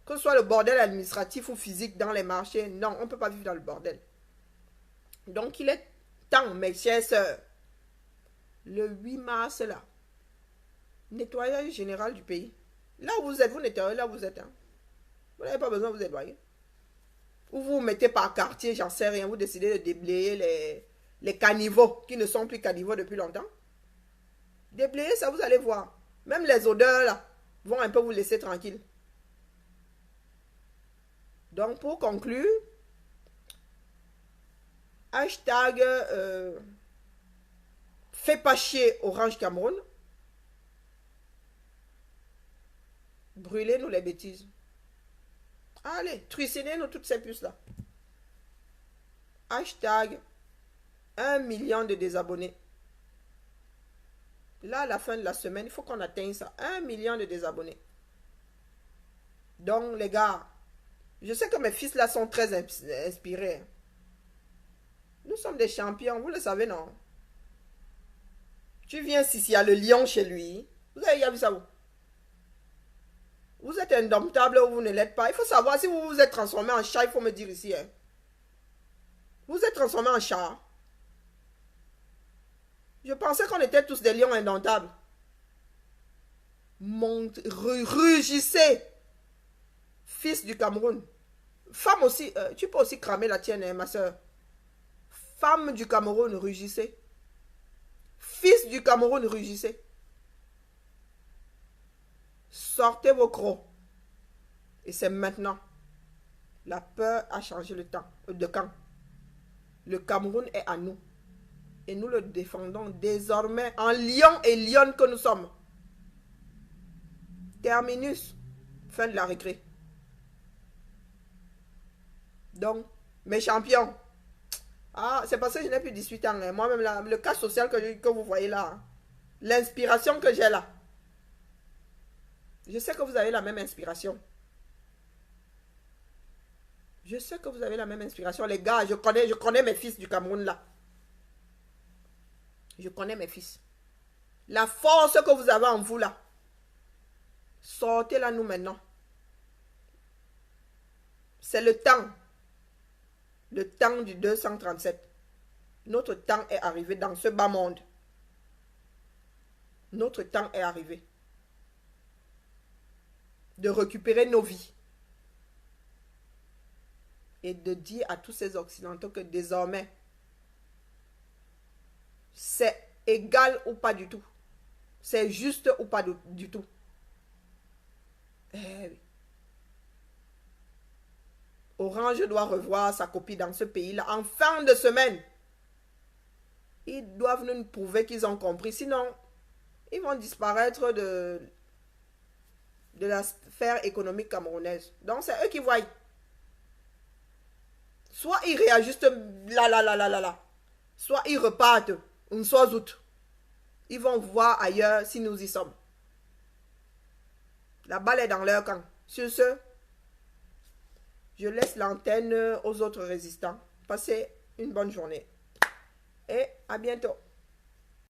Speaker 1: Que ce soit le bordel administratif ou physique dans les marchés, non, on ne peut pas vivre dans le bordel. Donc, il est temps, mes chères sœurs, le 8 mars, là, nettoyage général du pays. Là où vous êtes, vous nettoyez là où vous êtes. Hein. Vous n'avez pas besoin de vous éloigner. Ou vous mettez par quartier, j'en sais rien, vous décidez de déblayer les caniveaux qui ne sont plus caniveaux depuis longtemps. Déblayer, ça vous allez voir. Même les odeurs, là, vont un peu vous laisser tranquille. Donc, pour conclure, hashtag Fais pas chier Orange Cameroun. Brûlez-nous les bêtises. Allez, trucidez-nous toutes ces puces-là. Hashtag 1 million de désabonnés. Là, à la fin de la semaine, il faut qu'on atteigne ça. 1 million de désabonnés. Donc, les gars, je sais que mes fils là sont très inspirés. Nous sommes des champions, vous le savez, non? Tu viens ici, il y a le lion chez lui. Vous avez vu ça où? Vous êtes indomptable ou vous ne l'êtes pas. Il faut savoir si vous vous êtes transformé en chat, il faut me dire ici. Hein. Vous êtes transformé en chat. Je pensais qu'on était tous des lions indomptables. Rugissez. Fils du Cameroun. Femme aussi, tu peux aussi cramer la tienne, hein, ma soeur. Femme du Cameroun, rugissez. Fils du Cameroun, rugissez. Sortez vos crocs. Et c'est maintenant. La peur a changé de camp. Le Cameroun est à nous. Et nous le défendons désormais en lion et lionne que nous sommes. Terminus. Fin de la récré. Donc, mes champions. Ah, c'est parce que je n'ai plus 18 ans. Hein. Moi-même, le cas social que vous voyez là. Hein. L'inspiration que j'ai là. Je sais que vous avez la même inspiration. Je sais que vous avez la même inspiration. Les gars, je connais mes fils du Cameroun là. Je connais mes fils. La force que vous avez en vous là. Sortez-la nous maintenant. C'est le temps. Le temps du 237. Notre temps est arrivé dans ce bas monde. Notre temps est arrivé. De récupérer nos vies. Et de dire à tous ces Occidentaux que désormais, c'est égal ou pas du tout. C'est juste ou pas du tout. Eh oui. Orange doit revoir sa copie dans ce pays-là en fin de semaine. Ils doivent nous prouver qu'ils ont compris. Sinon, ils vont disparaître de la sphère économique camerounaise. Donc, c'est eux qui voient. Soit ils réajustent là. Soit ils repartent. Soit août. Ils vont voir ailleurs si nous y sommes. La balle est dans leur camp. Sur ce, je laisse l'antenne aux autres résistants. Passez une bonne journée. Et à bientôt.